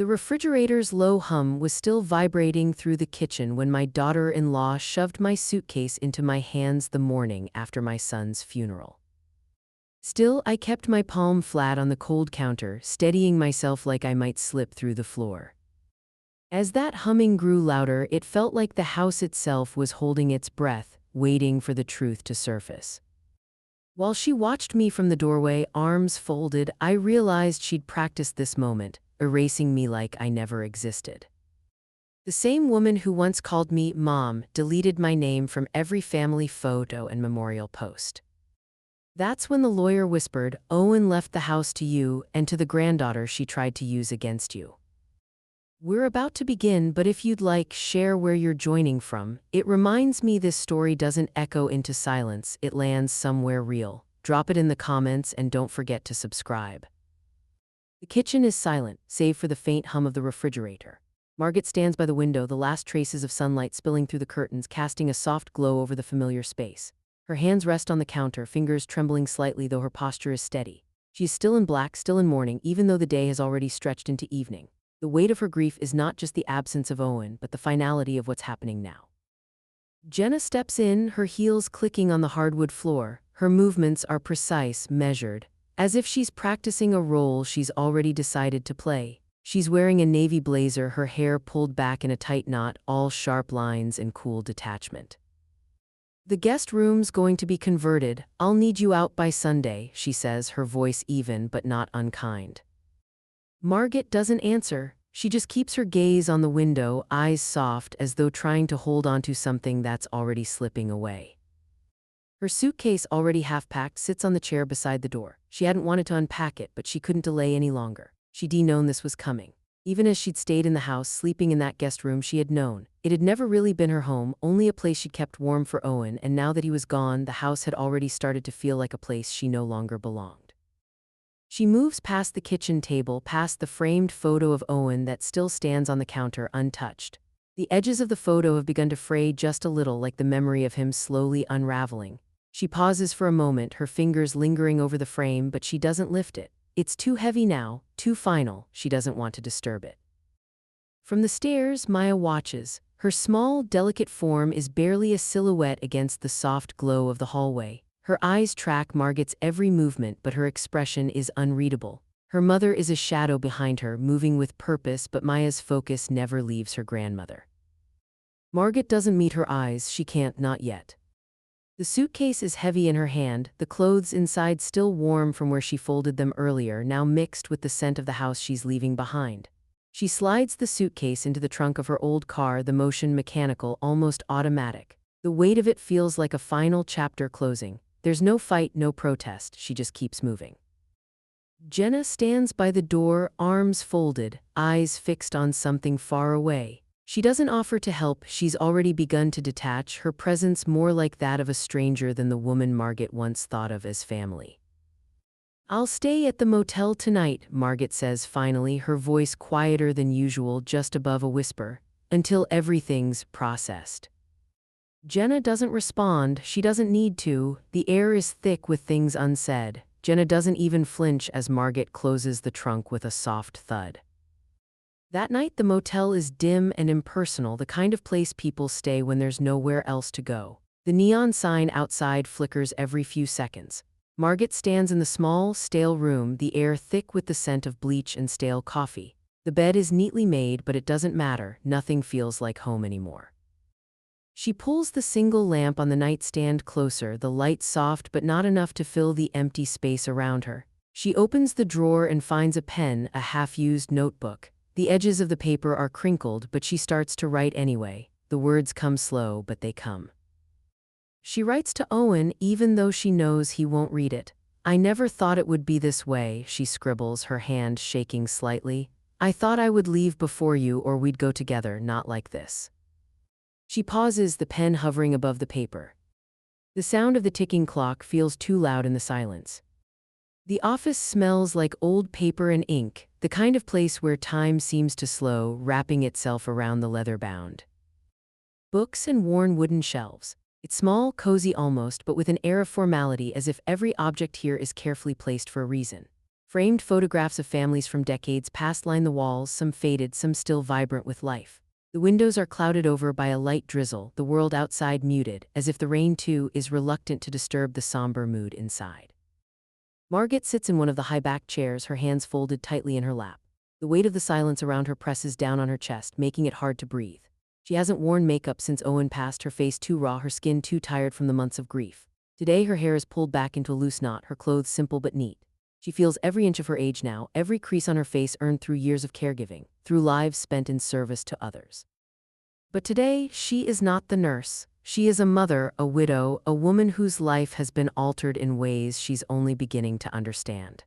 The refrigerator's low hum was still vibrating through the kitchen when my daughter-in-law shoved my suitcase into my hands the morning after my son's funeral. Still, I kept my palm flat on the cold counter, steadying myself like I might slip through the floor. As that humming grew louder, it felt like the house itself was holding its breath, waiting for the truth to surface. While she watched me from the doorway, arms folded, I realized she'd practiced this moment, erasing me like I never existed. The same woman who once called me Mom deleted my name from every family photo and memorial post. That's when the lawyer whispered, "Owen left the house to you and to the granddaughter she tried to use against you." We're about to begin, but if you'd like, share where you're joining from. It reminds me this story doesn't echo into silence, it lands somewhere real. Drop it in the comments and don't forget to subscribe. The kitchen is silent, save for the faint hum of the refrigerator. Margaret stands by the window, the last traces of sunlight spilling through the curtains, casting a soft glow over the familiar space. Her hands rest on the counter, fingers trembling slightly though her posture is steady. She is still in black, still in mourning, even though the day has already stretched into evening. The weight of her grief is not just the absence of Owen, but the finality of what's happening now. Jenna steps in, her heels clicking on the hardwood floor. Her movements are precise, measured, as if she's practicing a role she's already decided to play. She's wearing a navy blazer, her hair pulled back in a tight knot, all sharp lines and cool detachment. "The guest room's going to be converted. I'll need you out by Sunday," she says, her voice even but not unkind. Margaret doesn't answer. She just keeps her gaze on the window, eyes soft as though trying to hold onto something that's already slipping away. Her suitcase, already half-packed, sits on the chair beside the door. She hadn't wanted to unpack it, but she couldn't delay any longer. She'd known this was coming. Even as she'd stayed in the house, sleeping in that guest room, she had known. It had never really been her home, only a place she'd kept warm for Owen, and now that he was gone, the house had already started to feel like a place she no longer belonged. She moves past the kitchen table, past the framed photo of Owen that still stands on the counter untouched. The edges of the photo have begun to fray just a little, like the memory of him slowly unraveling. She pauses for a moment, her fingers lingering over the frame, but she doesn't lift it. It's too heavy now, too final. She doesn't want to disturb it. From the stairs, Maya watches. Her small, delicate form is barely a silhouette against the soft glow of the hallway. Her eyes track Margaret's every movement, but her expression is unreadable. Her mother is a shadow behind her, moving with purpose, but Maya's focus never leaves her grandmother. Margaret doesn't meet her eyes, she can't, not yet. The suitcase is heavy in her hand, the clothes inside still warm from where she folded them earlier, now mixed with the scent of the house she's leaving behind. She slides the suitcase into the trunk of her old car, the motion mechanical, almost automatic. The weight of it feels like a final chapter closing. There's no fight, no protest, she just keeps moving. Jenna stands by the door, arms folded, eyes fixed on something far away. She doesn't offer to help, she's already begun to detach, her presence more like that of a stranger than the woman Margaret once thought of as family. "I'll stay at the motel tonight," Margaret says finally, her voice quieter than usual, just above a whisper, "until everything's processed." Jenna doesn't respond, she doesn't need to. The air is thick with things unsaid. Jenna doesn't even flinch as Margaret closes the trunk with a soft thud. That night the motel is dim and impersonal, the kind of place people stay when there's nowhere else to go. The neon sign outside flickers every few seconds. Margaret stands in the small, stale room, the air thick with the scent of bleach and stale coffee. The bed is neatly made, but it doesn't matter, nothing feels like home anymore. She pulls the single lamp on the nightstand closer, the light soft but not enough to fill the empty space around her. She opens the drawer and finds a pen, a half-used notebook. The edges of the paper are crinkled, but she starts to write anyway. The words come slow, but they come. She writes to Owen, even though she knows he won't read it. "I never thought it would be this way," she scribbles, her hand shaking slightly. "I thought I would leave before you or we'd go together, not like this." She pauses, the pen hovering above the paper. The sound of the ticking clock feels too loud in the silence. The office smells like old paper and ink, the kind of place where time seems to slow, wrapping itself around the leather bound. Books and worn wooden shelves. It's small, cozy almost, but with an air of formality, as if every object here is carefully placed for a reason. Framed photographs of families from decades past line the walls, some faded, some still vibrant with life. The windows are clouded over by a light drizzle, the world outside muted, as if the rain too is reluctant to disturb the somber mood inside. Margaret sits in one of the high-backed chairs, her hands folded tightly in her lap. The weight of the silence around her presses down on her chest, making it hard to breathe. She hasn't worn makeup since Owen passed, her face too raw, her skin too tired from the months of grief. Today her hair is pulled back into a loose knot, her clothes simple but neat. She feels every inch of her age now, every crease on her face earned through years of caregiving, through lives spent in service to others. But today, she is not the nurse. She is a mother, a widow, a woman whose life has been altered in ways she's only beginning to understand.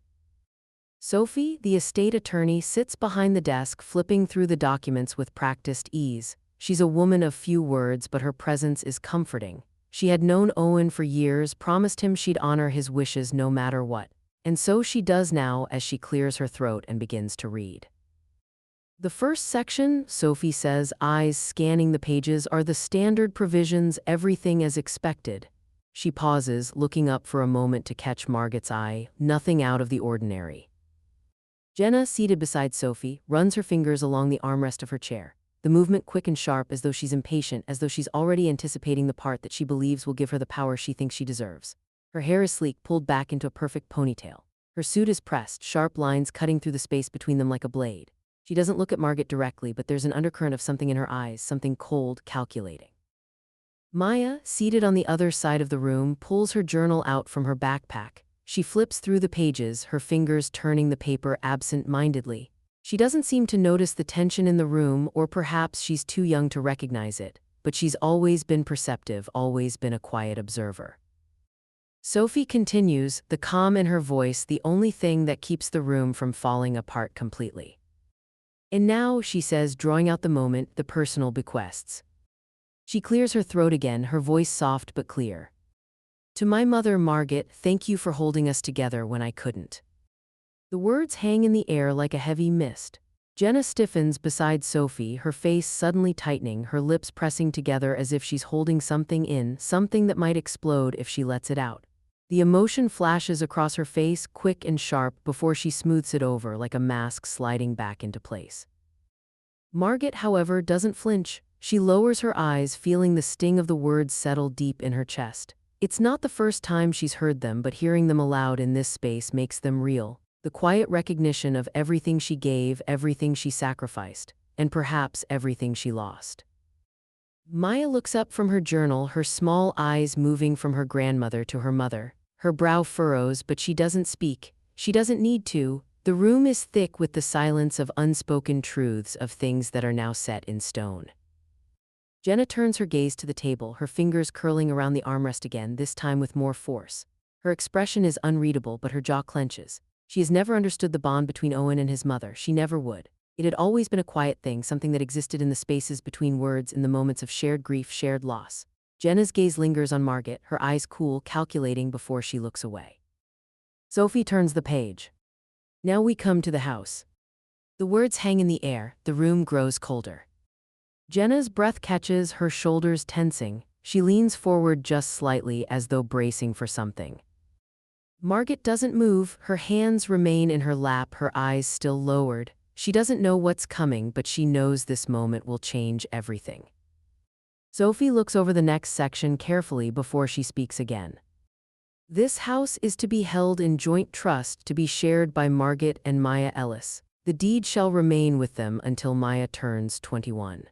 Sophie, the estate attorney, sits behind the desk, flipping through the documents with practiced ease. She's a woman of few words, but her presence is comforting. She had known Owen for years, promised him she'd honor his wishes no matter what. And so she does now as she clears her throat and begins to read. The first section, Sophie says, eyes scanning the pages, are the standard provisions, everything as expected. She pauses, looking up for a moment to catch Margaret's eye, nothing out of the ordinary. Jenna, seated beside Sophie, runs her fingers along the armrest of her chair, the movement quick and sharp, as though she's impatient, as though she's already anticipating the part that she believes will give her the power she thinks she deserves. Her hair is sleek, pulled back into a perfect ponytail. Her suit is pressed, sharp lines cutting through the space between them like a blade. She doesn't look at Margaret directly, but there's an undercurrent of something in her eyes, something cold, calculating. Maya, seated on the other side of the room, pulls her journal out from her backpack. She flips through the pages, her fingers turning the paper absent-mindedly. She doesn't seem to notice the tension in the room, or perhaps she's too young to recognize it, but she's always been perceptive, always been a quiet observer. Sophie continues, the calm in her voice the only thing that keeps the room from falling apart completely. And now, she says, drawing out the moment, the personal bequests. She clears her throat again, her voice soft but clear. To my mother, Margaret, thank you for holding us together when I couldn't. The words hang in the air like a heavy mist. Jenna stiffens beside Sophie, her face suddenly tightening, her lips pressing together as if she's holding something in, something that might explode if she lets it out. The emotion flashes across her face, quick and sharp, before she smooths it over like a mask sliding back into place. Margaret, however, doesn't flinch. She lowers her eyes, feeling the sting of the words settle deep in her chest. It's not the first time she's heard them, but hearing them aloud in this space makes them real. The quiet recognition of everything she gave, everything she sacrificed, and perhaps everything she lost. Maya looks up from her journal, her small eyes moving from her grandmother to her mother. Her brow furrows, but she doesn't speak. She doesn't need to. The room is thick with the silence of unspoken truths, of things that are now set in stone. Jenna turns her gaze to the table, her fingers curling around the armrest again, this time with more force. Her expression is unreadable, but her jaw clenches. She has never understood the bond between Owen and his mother. She never would. It had always been a quiet thing, something that existed in the spaces between words, in the moments of shared grief, shared loss. Jenna's gaze lingers on Margaret, her eyes cool, calculating before she looks away. Sophie turns the page. Now we come to the house. The words hang in the air, the room grows colder. Jenna's breath catches, her shoulders tensing. She leans forward just slightly, as though bracing for something. Margaret doesn't move, her hands remain in her lap, her eyes still lowered. She doesn't know what's coming, but she knows this moment will change everything. Sophie looks over the next section carefully before she speaks again. This house is to be held in joint trust, to be shared by Margaret and Maya Ellis. The deed shall remain with them until Maya turns 21.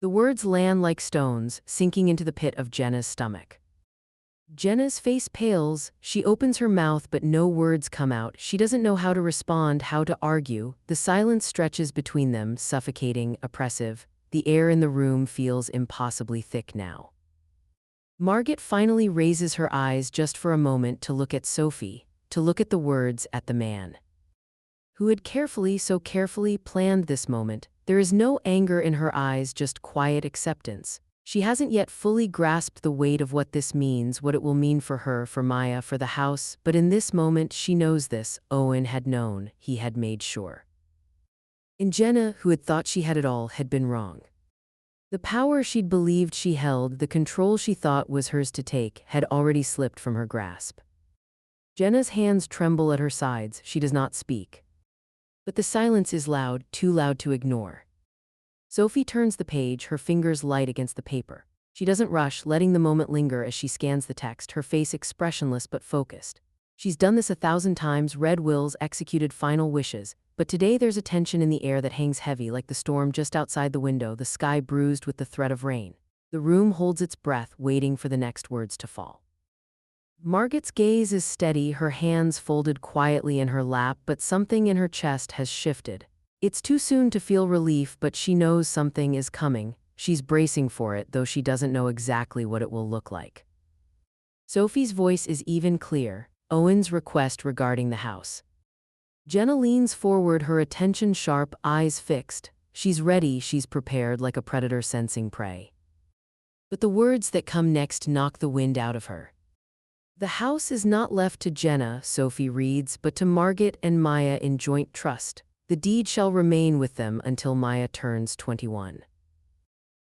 The words land like stones, sinking into the pit of Jenna's stomach. Jenna's face pales, she opens her mouth but no words come out. She doesn't know how to respond, how to argue. The silence stretches between them, suffocating, oppressive. The air in the room feels impossibly thick now. Margaret finally raises her eyes just for a moment to look at Sophie, to look at the words, at the man who had so carefully planned this moment. There is no anger in her eyes, just quiet acceptance. She hasn't yet fully grasped the weight of what this means, what it will mean for her, for Maya, for the house, but in this moment she knows this. Owen had known, he had made sure. And Jenna, who had thought she had it all, had been wrong. The power she'd believed she held, the control she thought was hers to take, had already slipped from her grasp. Jenna's hands tremble at her sides. She does not speak. But the silence is loud, too loud to ignore. Sophie turns the page, her fingers light against the paper. She doesn't rush, letting the moment linger as she scans the text, her face expressionless but focused. She's done this 1,000 times, read wills, executed final wishes, but today there's a tension in the air that hangs heavy like the storm just outside the window, the sky bruised with the threat of rain. The room holds its breath, waiting for the next words to fall. Margaret's gaze is steady, her hands folded quietly in her lap, but something in her chest has shifted. It's too soon to feel relief, but she knows something is coming. She's bracing for it, though she doesn't know exactly what it will look like. Sophie's voice is even clear. Owen's request regarding the house. Jenna leans forward, her attention sharp, eyes fixed. She's ready, she's prepared, like a predator sensing prey. But the words that come next knock the wind out of her. The house is not left to Jenna, Sophie reads, but to Margaret and Maya in joint trust. The deed shall remain with them until Maya turns 21.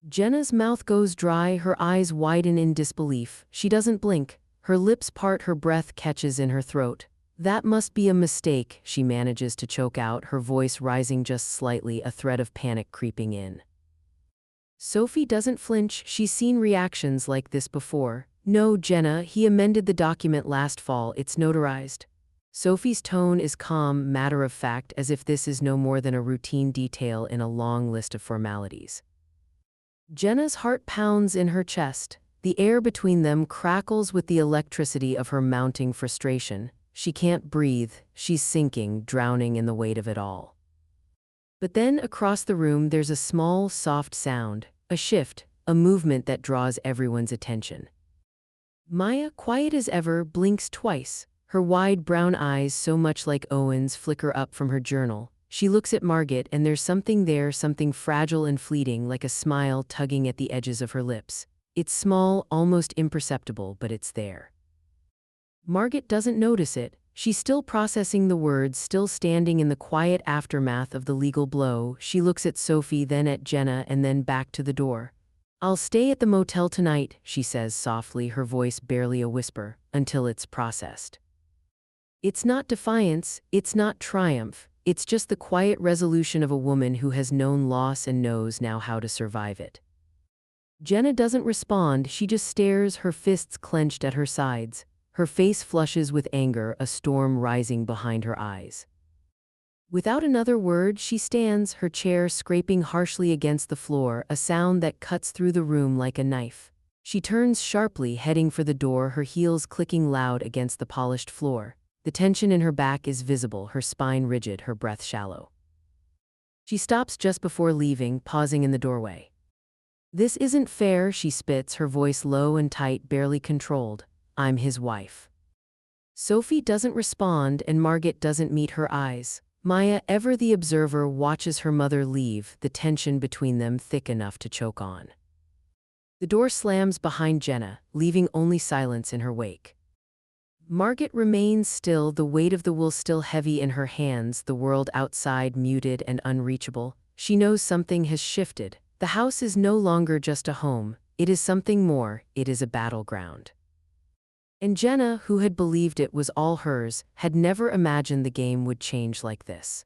Jenna's mouth goes dry, her eyes widen in disbelief. She doesn't blink. Her lips part, her breath catches in her throat. That must be a mistake, she manages to choke out, her voice rising just slightly, a thread of panic creeping in. Sophie doesn't flinch, she's seen reactions like this before. No, Jenna, he amended the document last fall, it's notarized. Sophie's tone is calm, matter of fact, as if this is no more than a routine detail in a long list of formalities. Jenna's heart pounds in her chest. The air between them crackles with the electricity of her mounting frustration. She can't breathe, she's sinking, drowning in the weight of it all. But then across the room there's a small, soft sound, a shift, a movement that draws everyone's attention. Maya, quiet as ever, blinks twice. Her wide brown eyes, so much like Owen's, flicker up from her journal. She looks at Margaret, and there's something there, something fragile and fleeting, like a smile tugging at the edges of her lips. It's small, almost imperceptible, but it's there. Margaret doesn't notice it. She's still processing the words, still standing in the quiet aftermath of the legal blow. She looks at Sophie, then at Jenna, and then back to the door. "I'll stay at the motel tonight," she says softly, her voice barely a whisper, "until it's processed." It's not defiance, it's not triumph, it's just the quiet resolution of a woman who has known loss and knows now how to survive it. Jenna doesn't respond, she just stares, her fists clenched at her sides. Her face flushes with anger, a storm rising behind her eyes. Without another word, she stands, her chair scraping harshly against the floor, a sound that cuts through the room like a knife. She turns sharply, heading for the door, her heels clicking loud against the polished floor. The tension in her back is visible, her spine rigid, her breath shallow. She stops just before leaving, pausing in the doorway. "This isn't fair," she spits, her voice low and tight, barely controlled. "I'm his wife." Sophie doesn't respond, and Margaret doesn't meet her eyes. Maya, ever the observer, watches her mother leave, the tension between them thick enough to choke on. The door slams behind Jenna, leaving only silence in her wake. Margaret remains still, the weight of the will still heavy in her hands, the world outside muted and unreachable. She knows something has shifted. The house is no longer just a home, it is something more, it is a battleground. And Jenna, who had believed it was all hers, had never imagined the game would change like this.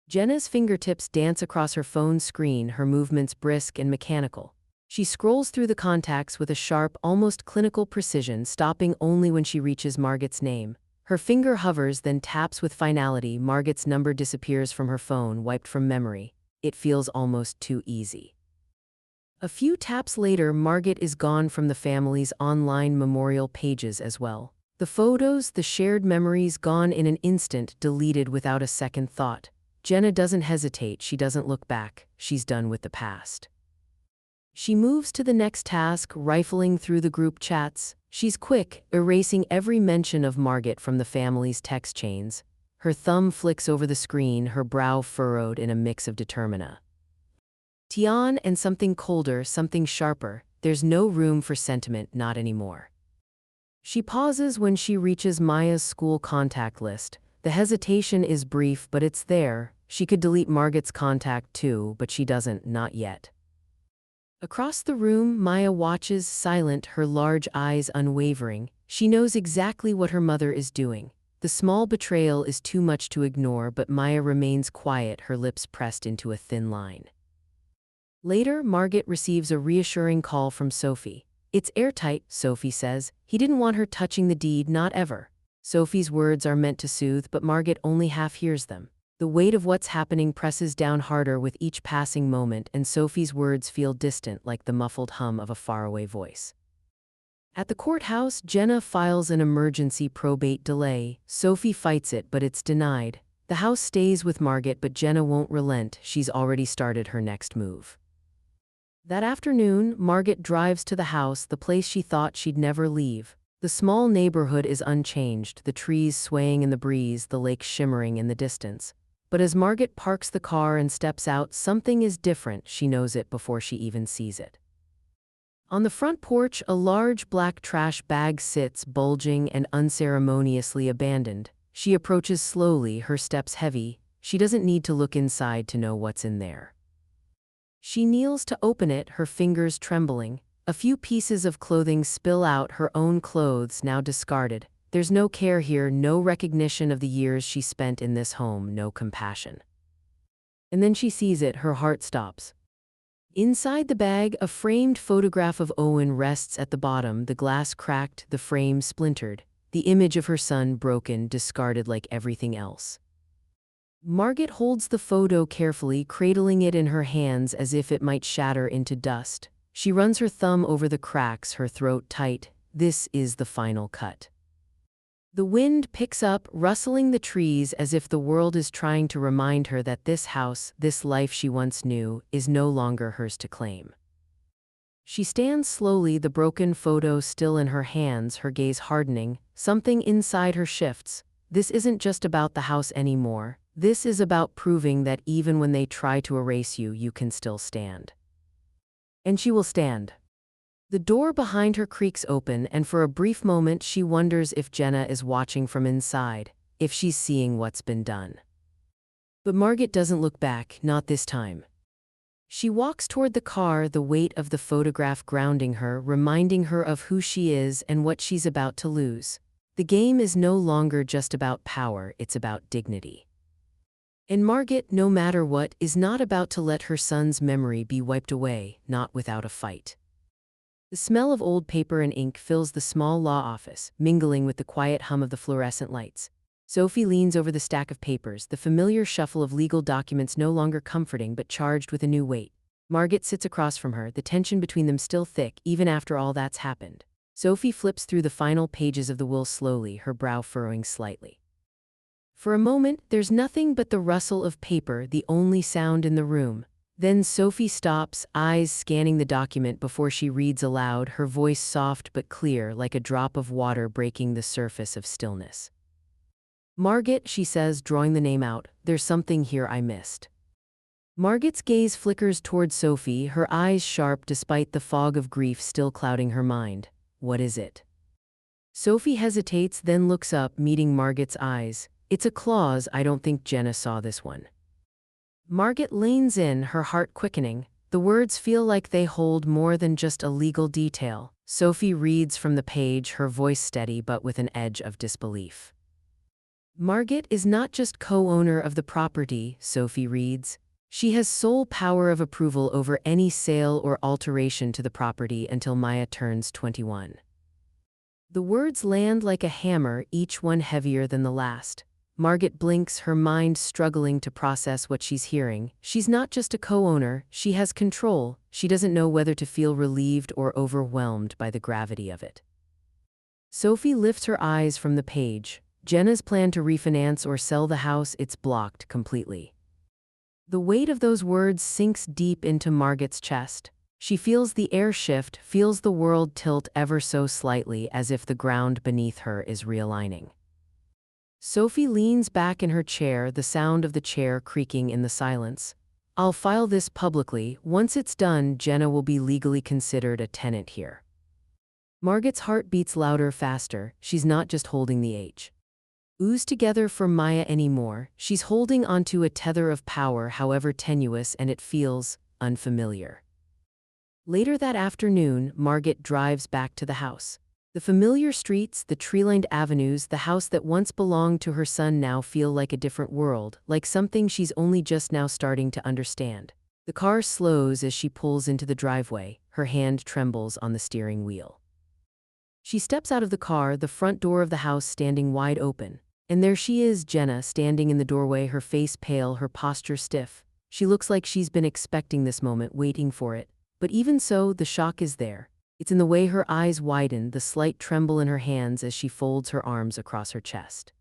Jenna's fingertips dance across her phone screen, her movements brisk and mechanical. She scrolls through the contacts with a sharp, almost clinical precision, stopping only when she reaches Margaret's name. Her finger hovers, then taps with finality. Margaret's number disappears from her phone, wiped from memory. It feels almost too easy. A few taps later, Margaret is gone from the family's online memorial pages as well. The photos, the shared memories, gone in an instant, deleted without a second thought. Jenna doesn't hesitate, she doesn't look back, she's done with the past. She moves to the next task, rifling through the group chats. She's quick, erasing every mention of Margaret from the family's text chains. Her thumb flicks over the screen, her brow furrowed in a mix of determina. Tian and something colder, something sharper. There's no room for sentiment, not anymore. She pauses when she reaches Maya's school contact list. The hesitation is brief, but it's there. She could delete Margaret's contact too, but she doesn't, not yet. Across the room, Maya watches, silent, her large eyes unwavering. She knows exactly what her mother is doing. The small betrayal is too much to ignore, but Maya remains quiet, her lips pressed into a thin line. Later, Margaret receives a reassuring call from Sophie. "It's airtight," Sophie says. "He didn't want her touching the deed, not ever." Sophie's words are meant to soothe, but Margaret only half hears them. The weight of what's happening presses down harder with each passing moment, and Sophie's words feel distant, like the muffled hum of a faraway voice. At the courthouse, Jenna files an emergency probate delay. Sophie fights it, but it's denied. The house stays with Margaret, but Jenna won't relent. She's already started her next move. That afternoon, Margaret drives to the house, the place she thought she'd never leave. The small neighborhood is unchanged, the trees swaying in the breeze, the lake shimmering in the distance. But as Margaret parks the car and steps out, something is different. She knows it before she even sees it. On the front porch, a large black trash bag sits, bulging and unceremoniously abandoned. She approaches slowly, her steps heavy. She doesn't need to look inside to know what's in there. She kneels to open it, her fingers trembling. A few pieces of clothing spill out, her own clothes now discarded. There's no care here, no recognition of the years she spent in this home, no compassion. And then she sees it, her heart stops. Inside the bag, a framed photograph of Owen rests at the bottom, the glass cracked, the frame splintered, the image of her son broken, discarded like everything else. Margaret holds the photo carefully, cradling it in her hands as if it might shatter into dust. She runs her thumb over the cracks, her throat tight. This is the final cut. The wind picks up, rustling the trees as if the world is trying to remind her that this house, this life she once knew, is no longer hers to claim. She stands slowly, the broken photo still in her hands, her gaze hardening. Something inside her shifts. This isn't just about the house anymore. This is about proving that even when they try to erase you, you can still stand. And she will stand. The door behind her creaks open, and for a brief moment she wonders if Jenna is watching from inside, if she's seeing what's been done. But Margaret doesn't look back, not this time. She walks toward the car, the weight of the photograph grounding her, reminding her of who she is and what she's about to lose. The game is no longer just about power, it's about dignity. And Margaret, no matter what, is not about to let her son's memory be wiped away, not without a fight. The smell of old paper and ink fills the small law office, mingling with the quiet hum of the fluorescent lights. Sophie leans over the stack of papers, the familiar shuffle of legal documents no longer comforting but charged with a new weight. Margaret sits across from her, the tension between them still thick, even after all that's happened. Sophie flips through the final pages of the will slowly, her brow furrowing slightly. For a moment, there's nothing but the rustle of paper, the only sound in the room. Then Sophie stops, eyes scanning the document before she reads aloud, her voice soft but clear, like a drop of water breaking the surface of stillness. "Margaret," she says, drawing the name out, "there's something here I missed." Margaret's gaze flickers toward Sophie, her eyes sharp despite the fog of grief still clouding her mind. "What is it?" Sophie hesitates, then looks up, meeting Margaret's eyes. "It's a clause, I don't think Jenna saw this one." Margaret leans in, her heart quickening. The words feel like they hold more than just a legal detail. Sophie reads from the page, her voice steady but with an edge of disbelief. "Margaret is not just co-owner of the property," Sophie reads. "She has sole power of approval over any sale or alteration to the property until Maya turns 21. The words land like a hammer, each one heavier than the last. Margaret blinks, her mind struggling to process what she's hearing. She's not just a co-owner, she has control. She doesn't know whether to feel relieved or overwhelmed by the gravity of it. Sophie lifts her eyes from the page. Jenna's plan to refinance or sell the house, it's blocked completely. The weight of those words sinks deep into Margaret's chest. She feels the air shift, feels the world tilt ever so slightly as if the ground beneath her is realigning. Sophie leans back in her chair, the sound of the chair creaking in the silence. "I'll file this publicly. Once it's done, Jenna will be legally considered a tenant here." Margaret's heart beats louder, faster. She's not just holding the ooze together for Maya anymore. She's holding onto a tether of power, however tenuous, and it feels unfamiliar. Later that afternoon, Margaret drives back to the house. The familiar streets, the tree-lined avenues, the house that once belonged to her son now feel like a different world, like something she's only just now starting to understand. The car slows as she pulls into the driveway, her hand trembles on the steering wheel. She steps out of the car, the front door of the house standing wide open. And there she is, Jenna, standing in the doorway, her face pale, her posture stiff. She looks like she's been expecting this moment, waiting for it. But even so, the shock is there. It's in the way her eyes widen, the slight tremble in her hands as she folds her arms across her chest.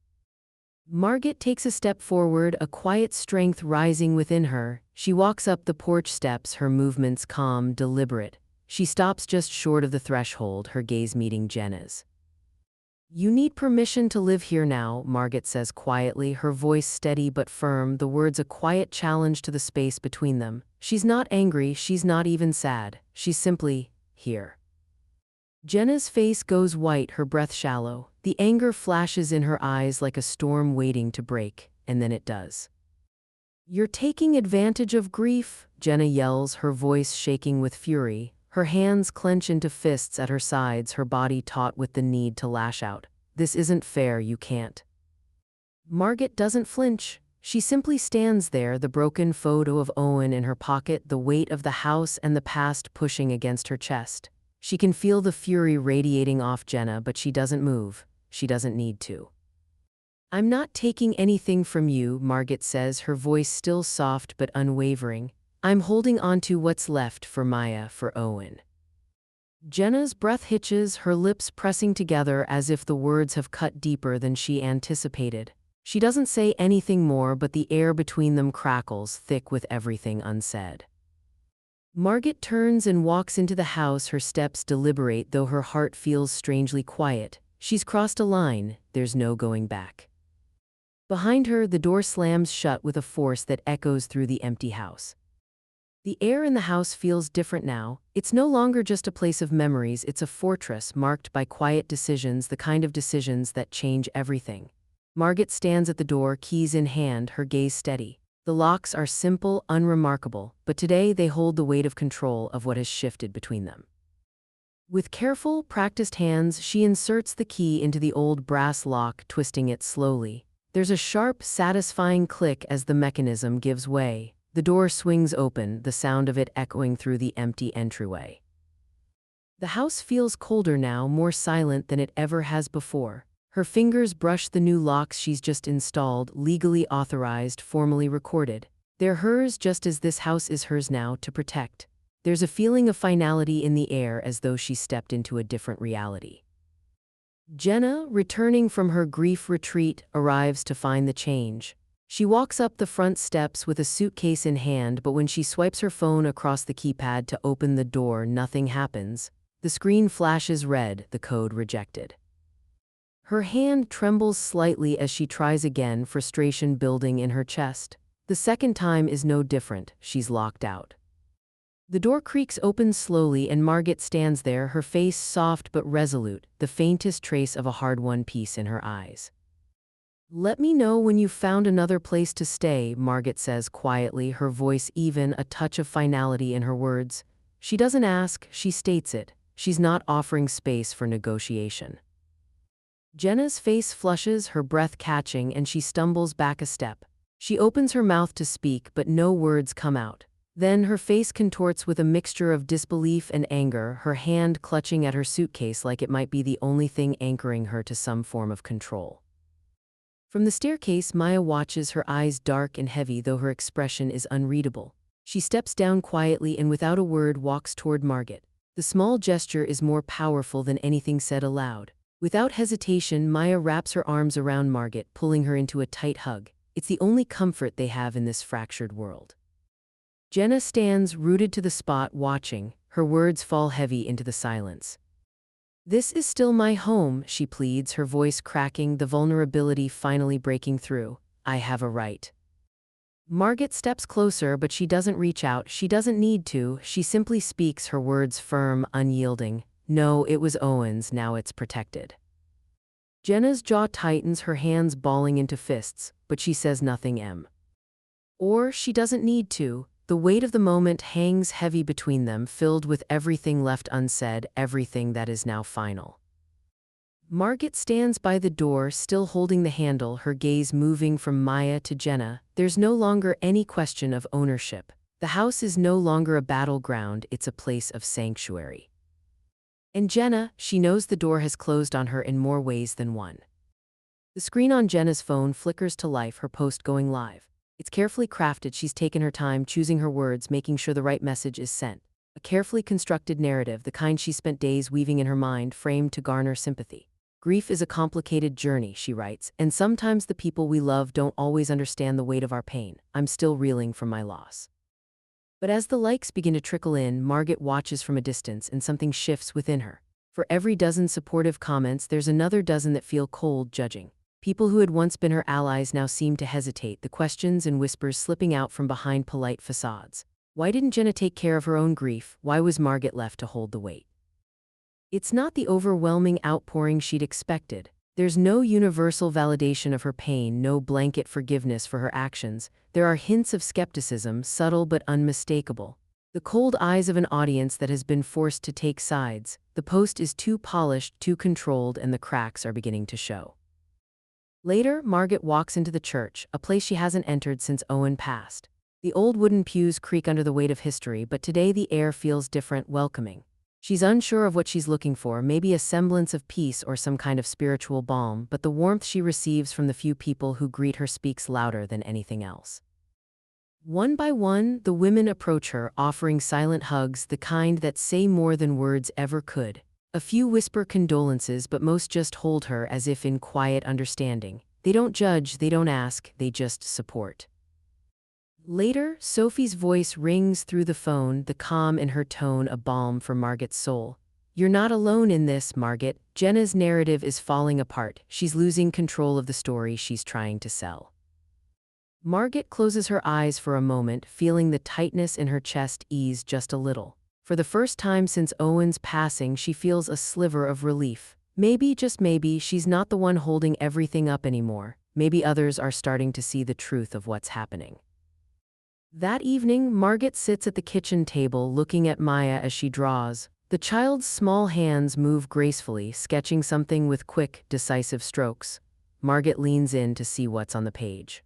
Margaret takes a step forward, a quiet strength rising within her. She walks up the porch steps, her movements calm, deliberate. She stops just short of the threshold, her gaze meeting Jenna's. "You need permission to live here now," Margaret says quietly, her voice steady but firm, the words a quiet challenge to the space between them. She's not angry, she's not even sad. She's simply here. Jenna's face goes white, her breath shallow. The anger flashes in her eyes like a storm waiting to break, and then it does. "You're taking advantage of grief," Jenna yells, her voice shaking with fury. Her hands clench into fists at her sides, her body taut with the need to lash out. "This isn't fair, you can't." Margaret doesn't flinch. She simply stands there, the broken photo of Owen in her pocket, the weight of the house and the past pushing against her chest. She can feel the fury radiating off Jenna, but she doesn't move. She doesn't need to. "I'm not taking anything from you," Margaret says, her voice still soft but unwavering. "I'm holding on to what's left for Maya, for Owen." Jenna's breath hitches, her lips pressing together as if the words have cut deeper than she anticipated. She doesn't say anything more, but the air between them crackles, thick with everything unsaid. Margaret turns and walks into the house, her steps deliberate, though her heart feels strangely quiet. She's crossed a line, there's no going back. Behind her, the door slams shut with a force that echoes through the empty house. The air in the house feels different now. It's no longer just a place of memories, it's a fortress marked by quiet decisions, the kind of decisions that change everything. Margaret stands at the door, keys in hand, her gaze steady. The locks are simple, unremarkable, but today they hold the weight of control of what has shifted between them. With careful, practiced hands, she inserts the key into the old brass lock, twisting it slowly. There's a sharp, satisfying click as the mechanism gives way. The door swings open, the sound of it echoing through the empty entryway. The house feels colder now, more silent than it ever has before. Her fingers brush the new locks she's just installed, legally authorized, formally recorded. They're hers just as this house is hers now to protect. There's a feeling of finality in the air, as though she stepped into a different reality. Jenna, returning from her grief retreat, arrives to find the change. She walks up the front steps with a suitcase in hand, but when she swipes her phone across the keypad to open the door, nothing happens. The screen flashes red, the code rejected. Her hand trembles slightly as she tries again, frustration building in her chest. The second time is no different, she's locked out. The door creaks open slowly and Margaret stands there, her face soft but resolute, the faintest trace of a hard-won peace in her eyes. "Let me know when you've found another place to stay," Margaret says quietly, her voice even, a touch of finality in her words. She doesn't ask, she states it. She's not offering space for negotiation. Jenna's face flushes, her breath catching, and she stumbles back a step. She opens her mouth to speak, but no words come out. Then her face contorts with a mixture of disbelief and anger, her hand clutching at her suitcase like it might be the only thing anchoring her to some form of control. From the staircase, Maya watches, her eyes dark and heavy, though her expression is unreadable. She steps down quietly and without a word walks toward Margaret. The small gesture is more powerful than anything said aloud. Without hesitation, Maya wraps her arms around Margaret, pulling her into a tight hug. It's the only comfort they have in this fractured world. Jenna stands rooted to the spot, watching. Her words fall heavy into the silence. "This is still my home," she pleads, her voice cracking, the vulnerability finally breaking through. "I have a right." Margaret steps closer, but she doesn't reach out. She doesn't need to. She simply speaks, her words firm, unyielding. "No, it was Owen's, now it's protected." Jenna's jaw tightens, her hands balling into fists, but she says nothing. Or she doesn't need to. The weight of the moment hangs heavy between them, filled with everything left unsaid, everything that is now final. Margaret stands by the door, still holding the handle, her gaze moving from Maya to Jenna. There's no longer any question of ownership. The house is no longer a battleground, it's a place of sanctuary. And Jenna, she knows the door has closed on her in more ways than one. The screen on Jenna's phone flickers to life, her post going live. It's carefully crafted, she's taken her time choosing her words, making sure the right message is sent. A carefully constructed narrative, the kind she spent days weaving in her mind, framed to garner sympathy. Grief is a complicated journey, she writes, and sometimes the people we love don't always understand the weight of our pain. I'm still reeling from my loss. But as the likes begin to trickle in, Margaret watches from a distance and something shifts within her. For every dozen supportive comments, there's another dozen that feel cold, judging. People who had once been her allies now seem to hesitate, the questions and whispers slipping out from behind polite facades. Why didn't Jenna take care of her own grief? Why was Margaret left to hold the weight? It's not the overwhelming outpouring she'd expected. There's no universal validation of her pain, no blanket forgiveness for her actions. There are hints of skepticism, subtle but unmistakable. The cold eyes of an audience that has been forced to take sides. The post is too polished, too controlled, and the cracks are beginning to show. Later, Margaret walks into the church, a place she hasn't entered since Owen passed. The old wooden pews creak under the weight of history, but today the air feels different, welcoming. She's unsure of what she's looking for, maybe a semblance of peace or some kind of spiritual balm, but the warmth she receives from the few people who greet her speaks louder than anything else. One by one, the women approach her, offering silent hugs, the kind that say more than words ever could. A few whisper condolences, but most just hold her as if in quiet understanding. They don't judge, they don't ask, they just support. Later, Sophie's voice rings through the phone, the calm in her tone a balm for Margaret's soul. You're not alone in this, Margaret. Jenna's narrative is falling apart. She's losing control of the story she's trying to sell. Margaret closes her eyes for a moment, feeling the tightness in her chest ease just a little. For the first time since Owen's passing, she feels a sliver of relief. Maybe, just maybe, she's not the one holding everything up anymore. Maybe others are starting to see the truth of what's happening. That evening, Margaret sits at the kitchen table looking at Maya as she draws. The child's small hands move gracefully, sketching something with quick, decisive strokes. Margaret leans in to see what's on the page.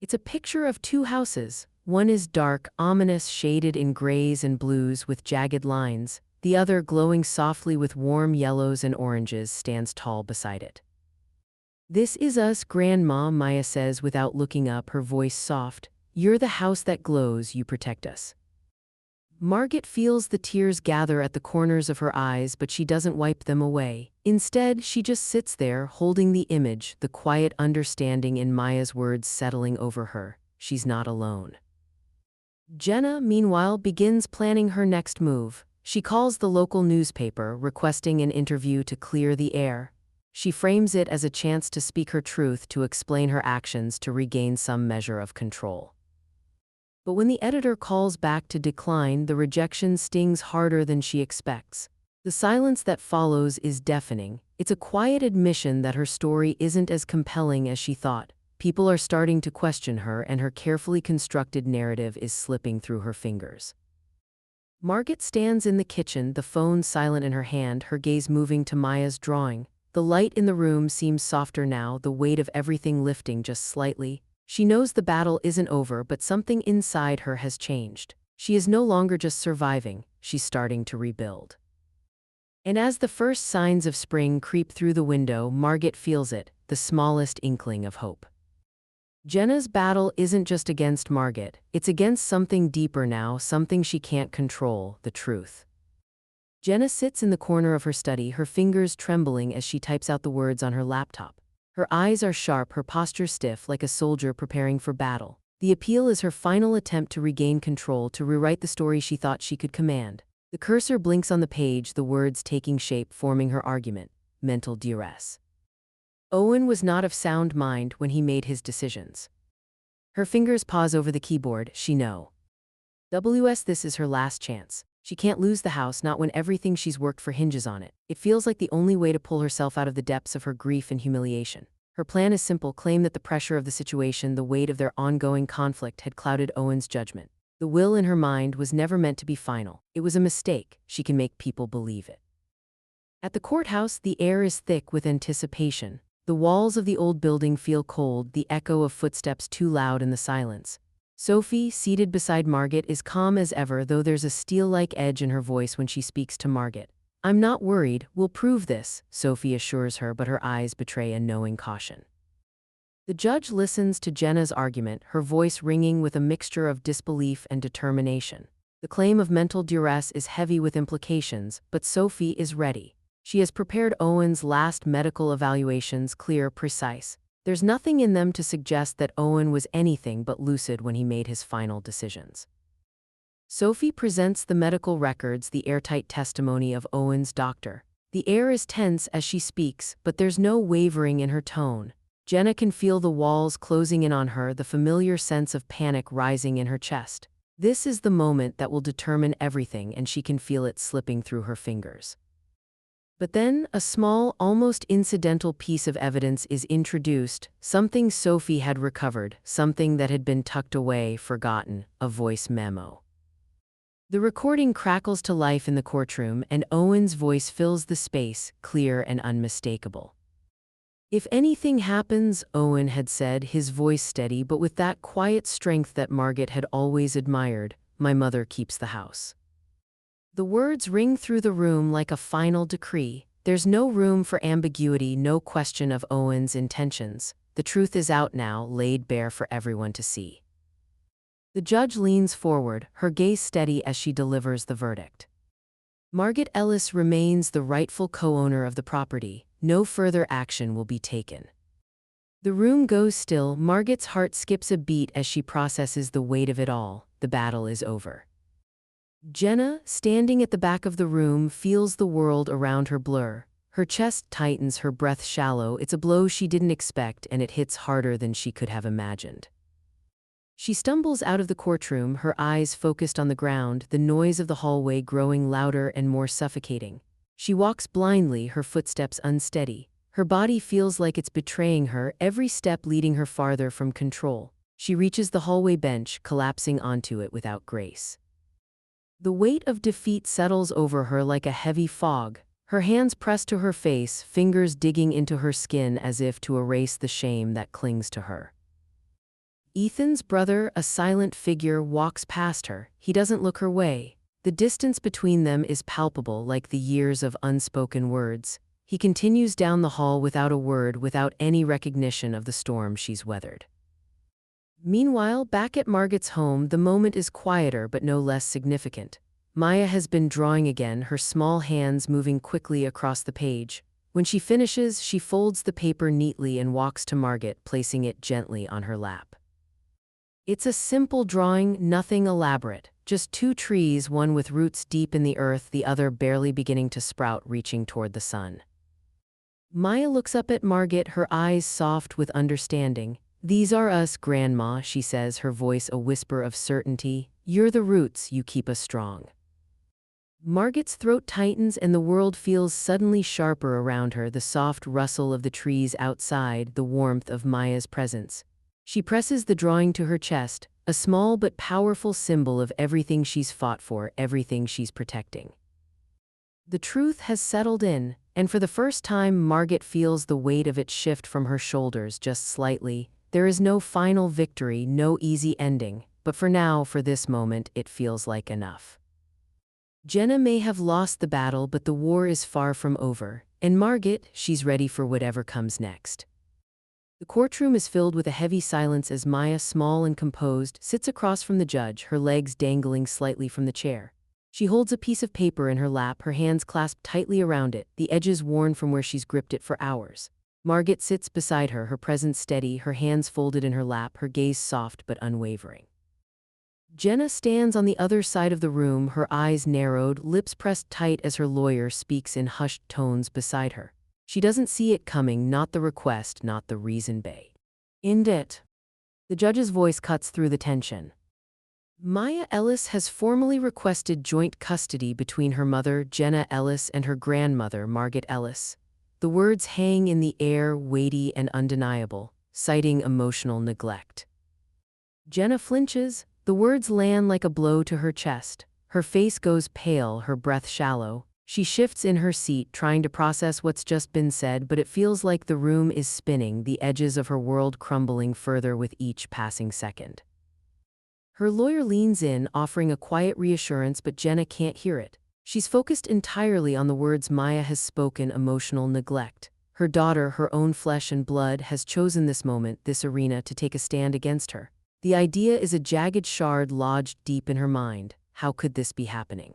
It's a picture of two houses. One is dark, ominous, shaded in grays and blues with jagged lines. The other, glowing softly with warm yellows and oranges, stands tall beside it. This is us, Grandma, Maya says without looking up, her voice soft. You're the house that glows, you protect us. Margaret feels the tears gather at the corners of her eyes, but she doesn't wipe them away. Instead, she just sits there, holding the image, the quiet understanding in Maya's words settling over her. She's not alone. Jenna, meanwhile, begins planning her next move. She calls the local newspaper, requesting an interview to clear the air. She frames it as a chance to speak her truth, to explain her actions, to regain some measure of control. But when the editor calls back to decline, the rejection stings harder than she expects. The silence that follows is deafening. It's a quiet admission that her story isn't as compelling as she thought. People are starting to question her, and her carefully constructed narrative is slipping through her fingers. Margaret stands in the kitchen, the phone silent in her hand, her gaze moving to Maya's drawing. The light in the room seems softer now, the weight of everything lifting just slightly. She knows the battle isn't over, but something inside her has changed. She is no longer just surviving, she's starting to rebuild. And as the first signs of spring creep through the window, Margaret feels it, the smallest inkling of hope. Jenna's battle isn't just against Margaret, it's against something deeper now, something she can't control, the truth. Jenna sits in the corner of her study, her fingers trembling as she types out the words on her laptop. Her eyes are sharp, her posture stiff, like a soldier preparing for battle. The appeal is her final attempt to regain control, to rewrite the story she thought she could command. The cursor blinks on the page, the words taking shape, forming her argument. Mental duress. Owen was not of sound mind when he made his decisions. Her fingers pause over the keyboard, she knows. This is her last chance. She can't lose the house, not when everything she's worked for hinges on it. It feels like the only way to pull herself out of the depths of her grief and humiliation. Her plan is simple: claim that the pressure of the situation, the weight of their ongoing conflict, had clouded Owen's judgment. The will in her mind was never meant to be final. It was a mistake. She can make people believe it. At the courthouse, the air is thick with anticipation. The walls of the old building feel cold, the echo of footsteps too loud in the silence. Sophie, seated beside Margaret, is calm as ever, though there's a steel-like edge in her voice when she speaks to Margaret. "I'm not worried, we'll prove this," Sophie assures her, but her eyes betray a knowing caution. The judge listens to Jenna's argument, her voice ringing with a mixture of disbelief and determination. The claim of mental duress is heavy with implications, but Sophie is ready. She has prepared Owen's last medical evaluations clear, precise. There's nothing in them to suggest that Owen was anything but lucid when he made his final decisions. Sophie presents the medical records, the airtight testimony of Owen's doctor. The air is tense as she speaks, but there's no wavering in her tone. Jenna can feel the walls closing in on her, the familiar sense of panic rising in her chest. This is the moment that will determine everything, and she can feel it slipping through her fingers. But then, a small, almost incidental piece of evidence is introduced, something Sophie had recovered, something that had been tucked away, forgotten, a voice memo. The recording crackles to life in the courtroom, and Owen's voice fills the space, clear and unmistakable. "If anything happens," Owen had said, his voice steady but with that quiet strength that Margaret had always admired, "my mother keeps the house." The words ring through the room like a final decree. There's no room for ambiguity, no question of Owen's intentions. The truth is out now, laid bare for everyone to see. The judge leans forward, her gaze steady as she delivers the verdict. Margaret Ellis remains the rightful co-owner of the property. No further action will be taken. The room goes still. Margaret's heart skips a beat as she processes the weight of it all. The battle is over. Jenna, standing at the back of the room, feels the world around her blur. Her chest tightens, her breath shallow. It's a blow she didn't expect, and it hits harder than she could have imagined. She stumbles out of the courtroom, her eyes focused on the ground, the noise of the hallway growing louder and more suffocating. She walks blindly, her footsteps unsteady. Her body feels like it's betraying her, every step leading her farther from control. She reaches the hallway bench, collapsing onto it without grace. The weight of defeat settles over her like a heavy fog. Her hands press to her face, fingers digging into her skin as if to erase the shame that clings to her. Ethan's brother, a silent figure, walks past her. He doesn't look her way. The distance between them is palpable, like the years of unspoken words. He continues down the hall without a word, without any recognition of the storm she's weathered. Meanwhile, back at Margaret's home, the moment is quieter but no less significant. Maya has been drawing again, her small hands moving quickly across the page. When she finishes, she folds the paper neatly and walks to Margaret, placing it gently on her lap. It's a simple drawing, nothing elaborate. Just two trees, one with roots deep in the earth, the other barely beginning to sprout, reaching toward the sun. Maya looks up at Margaret, her eyes soft with understanding. "These are us, Grandma," she says, her voice a whisper of certainty. "You're the roots, you keep us strong." Margaret's throat tightens and the world feels suddenly sharper around her, the soft rustle of the trees outside, the warmth of Maya's presence. She presses the drawing to her chest, a small but powerful symbol of everything she's fought for, everything she's protecting. The truth has settled in, and for the first time Margaret feels the weight of it shift from her shoulders just slightly. There is no final victory, no easy ending, but for now, for this moment, it feels like enough. Jenna may have lost the battle, but the war is far from over, and Margaret, she's ready for whatever comes next. The courtroom is filled with a heavy silence as Maya, small and composed, sits across from the judge, her legs dangling slightly from the chair. She holds a piece of paper in her lap, her hands clasped tightly around it, the edges worn from where she's gripped it for hours. Margaret sits beside her, her presence steady, her hands folded in her lap, her gaze soft but unwavering. Jenna stands on the other side of the room, her eyes narrowed, lips pressed tight as her lawyer speaks in hushed tones beside her. She doesn't see it coming, not the request, not the reason behind it. The judge's voice cuts through the tension. Maya Ellis has formally requested joint custody between her mother, Jenna Ellis, and her grandmother, Margaret Ellis. The words hang in the air, weighty and undeniable, citing emotional neglect. Jenna flinches, the words land like a blow to her chest. Her face goes pale, her breath shallow. She shifts in her seat, trying to process what's just been said, but it feels like the room is spinning, the edges of her world crumbling further with each passing second. Her lawyer leans in, offering a quiet reassurance, but Jenna can't hear it. She's focused entirely on the words Maya has spoken, emotional neglect. Her daughter, her own flesh and blood, has chosen this moment, this arena, to take a stand against her. The idea is a jagged shard lodged deep in her mind. How could this be happening?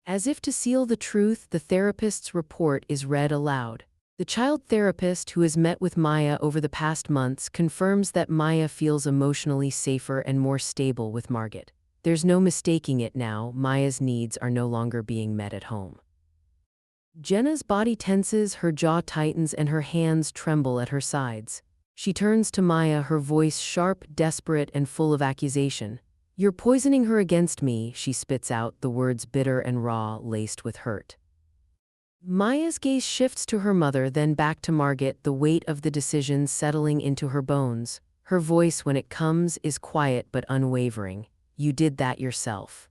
As if to seal the truth, the therapist's report is read aloud. The child therapist, who has met with Maya over the past months, confirms that Maya feels emotionally safer and more stable with Margaret. There's no mistaking it now, Maya's needs are no longer being met at home. Jenna's body tenses, her jaw tightens, and her hands tremble at her sides. She turns to Maya, her voice sharp, desperate, and full of accusation. "You're poisoning her against me," she spits out, the words bitter and raw, laced with hurt. Maya's gaze shifts to her mother, then back to Margaret, the weight of the decision settling into her bones. Her voice, when it comes, is quiet but unwavering. "You did that yourself."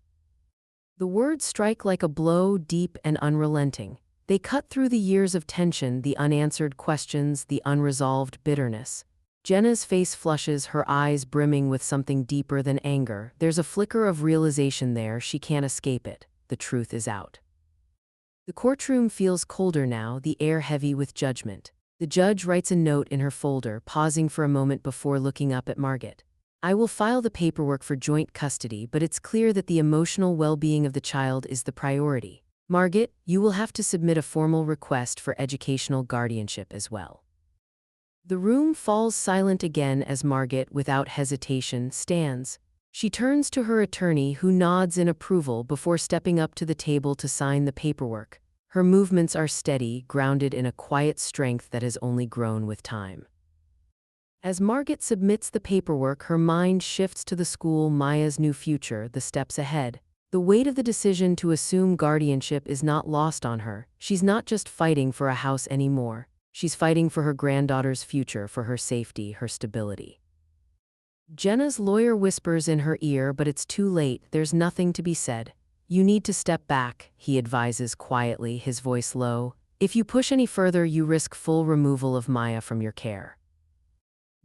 The words strike like a blow, deep and unrelenting. They cut through the years of tension, the unanswered questions, the unresolved bitterness. Jenna's face flushes, her eyes brimming with something deeper than anger. There's a flicker of realization there, she can't escape it. The truth is out. The courtroom feels colder now, the air heavy with judgment. The judge writes a note in her folder, pausing for a moment before looking up at Margaret. "I will file the paperwork for joint custody, but it's clear that the emotional well-being of the child is the priority. Margaret, you will have to submit a formal request for educational guardianship as well." The room falls silent again as Margaret, without hesitation, stands. She turns to her attorney, who nods in approval before stepping up to the table to sign the paperwork. Her movements are steady, grounded in a quiet strength that has only grown with time. As Margaret submits the paperwork, her mind shifts to the school, Maya's new future, the steps ahead. The weight of the decision to assume guardianship is not lost on her. She's not just fighting for a house anymore. She's fighting for her granddaughter's future, for her safety, her stability. Jenna's lawyer whispers in her ear, but it's too late, there's nothing to be said. "You need to step back," he advises quietly, his voice low. "If you push any further, you risk full removal of Maya from your care."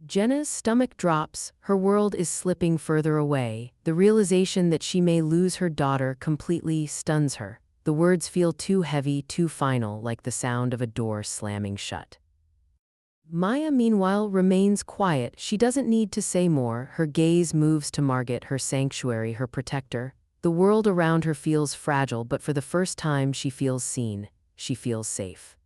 Jenna's stomach drops, her world is slipping further away. The realization that she may lose her daughter completely stuns her. The words feel too heavy, too final, like the sound of a door slamming shut. Maya, meanwhile, remains quiet. She doesn't need to say more. Her gaze moves to Margaret, her sanctuary, her protector. The world around her feels fragile, but for the first time she feels seen. She feels safe.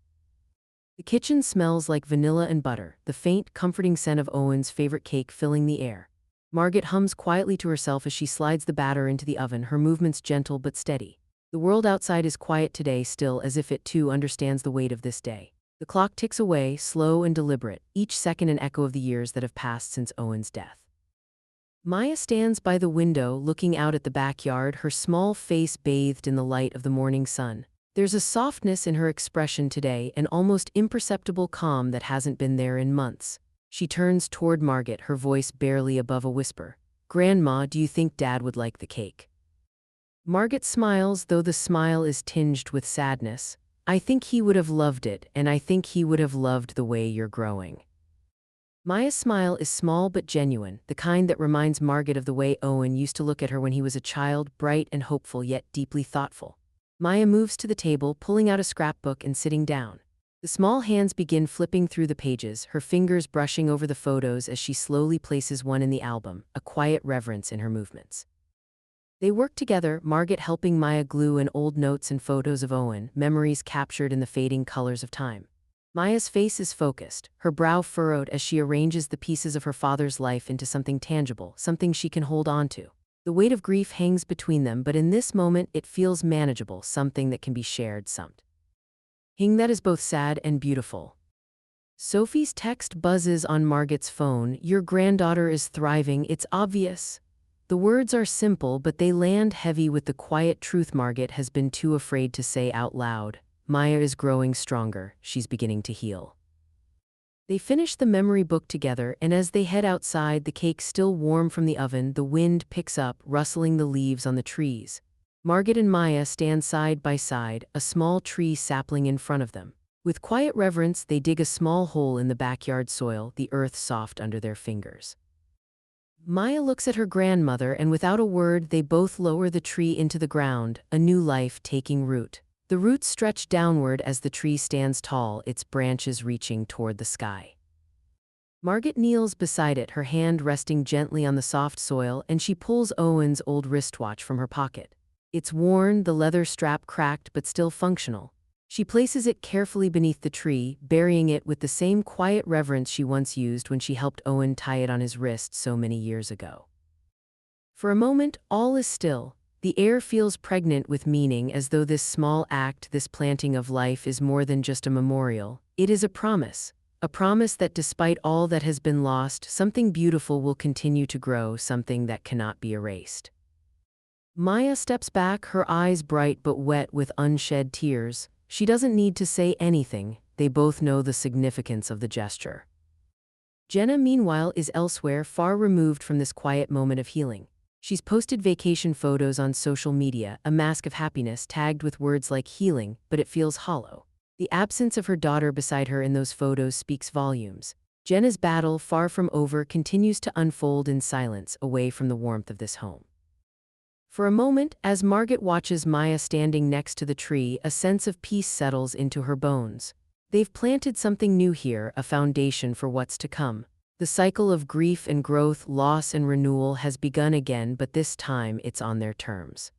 The kitchen smells like vanilla and butter, the faint, comforting scent of Owen's favorite cake filling the air. Margaret hums quietly to herself as she slides the batter into the oven, her movements gentle but steady. The world outside is quiet today, still, as if it too understands the weight of this day. The clock ticks away, slow and deliberate, each second an echo of the years that have passed since Owen's death. Maya stands by the window, looking out at the backyard, her small face bathed in the light of the morning sun. There's a softness in her expression today, an almost imperceptible calm that hasn't been there in months. She turns toward Margaret, her voice barely above a whisper. "Grandma, do you think Dad would like the cake?" Margaret smiles, though the smile is tinged with sadness. "I think he would have loved it, and I think he would have loved the way you're growing." Maya's smile is small but genuine, the kind that reminds Margaret of the way Owen used to look at her when he was a child, bright and hopeful yet deeply thoughtful. Maya moves to the table, pulling out a scrapbook and sitting down. The small hands begin flipping through the pages, her fingers brushing over the photos as she slowly places one in the album, a quiet reverence in her movements. They work together, Margaret helping Maya glue in old notes and photos of Owen, memories captured in the fading colors of time. Maya's face is focused, her brow furrowed as she arranges the pieces of her father's life into something tangible, something she can hold on to. The weight of grief hangs between them, but in this moment it feels manageable, something that can be shared, something that is both sad and beautiful. Sophie's text buzzes on Margaret's phone. "Your granddaughter is thriving, it's obvious." The words are simple, but they land heavy with the quiet truth Margaret has been too afraid to say out loud. Maya is growing stronger, she's beginning to heal. They finish the memory book together, and as they head outside, the cake still warm from the oven, the wind picks up, rustling the leaves on the trees. Margaret and Maya stand side by side, a small tree sapling in front of them. With quiet reverence, they dig a small hole in the backyard soil, the earth soft under their fingers. Maya looks at her grandmother, and without a word, they both lower the tree into the ground, a new life taking root. The roots stretch downward as the tree stands tall, its branches reaching toward the sky. Margaret kneels beside it, her hand resting gently on the soft soil, and she pulls Owen's old wristwatch from her pocket. It's worn, the leather strap cracked but still functional. She places it carefully beneath the tree, burying it with the same quiet reverence she once used when she helped Owen tie it on his wrist so many years ago. For a moment, all is still. The air feels pregnant with meaning, as though this small act, this planting of life, is more than just a memorial. It is a promise that despite all that has been lost, something beautiful will continue to grow, something that cannot be erased. Maya steps back, her eyes bright but wet with unshed tears. She doesn't need to say anything, they both know the significance of the gesture. Jenna, meanwhile, is elsewhere, far removed from this quiet moment of healing. She's posted vacation photos on social media, a mask of happiness tagged with words like healing, but it feels hollow. The absence of her daughter beside her in those photos speaks volumes. Jenna's battle, far from over, continues to unfold in silence, away from the warmth of this home. For a moment, as Margaret watches Maya standing next to the tree, a sense of peace settles into her bones. They've planted something new here, a foundation for what's to come. The cycle of grief and growth, loss and renewal has begun again, but this time it's on their terms.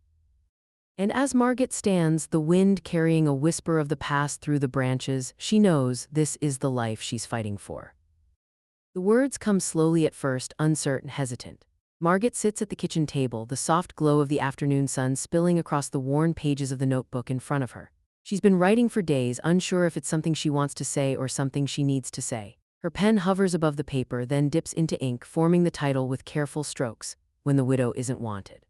And as Margaret stands, the wind carrying a whisper of the past through the branches, she knows this is the life she's fighting for. The words come slowly at first, uncertain, hesitant. Margaret sits at the kitchen table, the soft glow of the afternoon sun spilling across the worn pages of the notebook in front of her. She's been writing for days, unsure if it's something she wants to say or something she needs to say. Her pen hovers above the paper, then dips into ink, forming the title with careful strokes, When the Widow Isn't Wanted.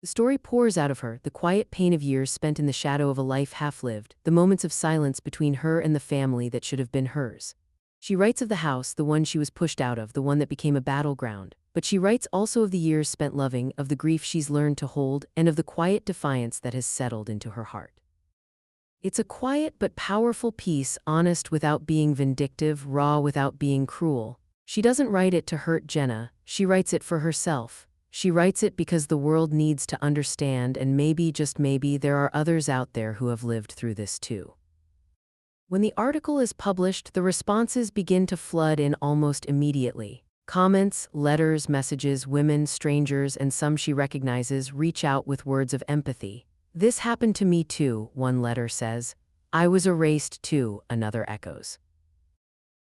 The story pours out of her, the quiet pain of years spent in the shadow of a life half-lived, the moments of silence between her and the family that should have been hers. She writes of the house, the one she was pushed out of, the one that became a battleground. But she writes also of the years spent loving, of the grief she's learned to hold, and of the quiet defiance that has settled into her heart. It's a quiet but powerful piece, honest without being vindictive, raw without being cruel. She doesn't write it to hurt Jenna, she writes it for herself. She writes it because the world needs to understand, and maybe, just maybe, there are others out there who have lived through this too. When the article is published, the responses begin to flood in almost immediately. Comments, letters, messages, women, strangers, and some she recognizes reach out with words of empathy. "This happened to me too," one letter says. "I was erased too," another echoes.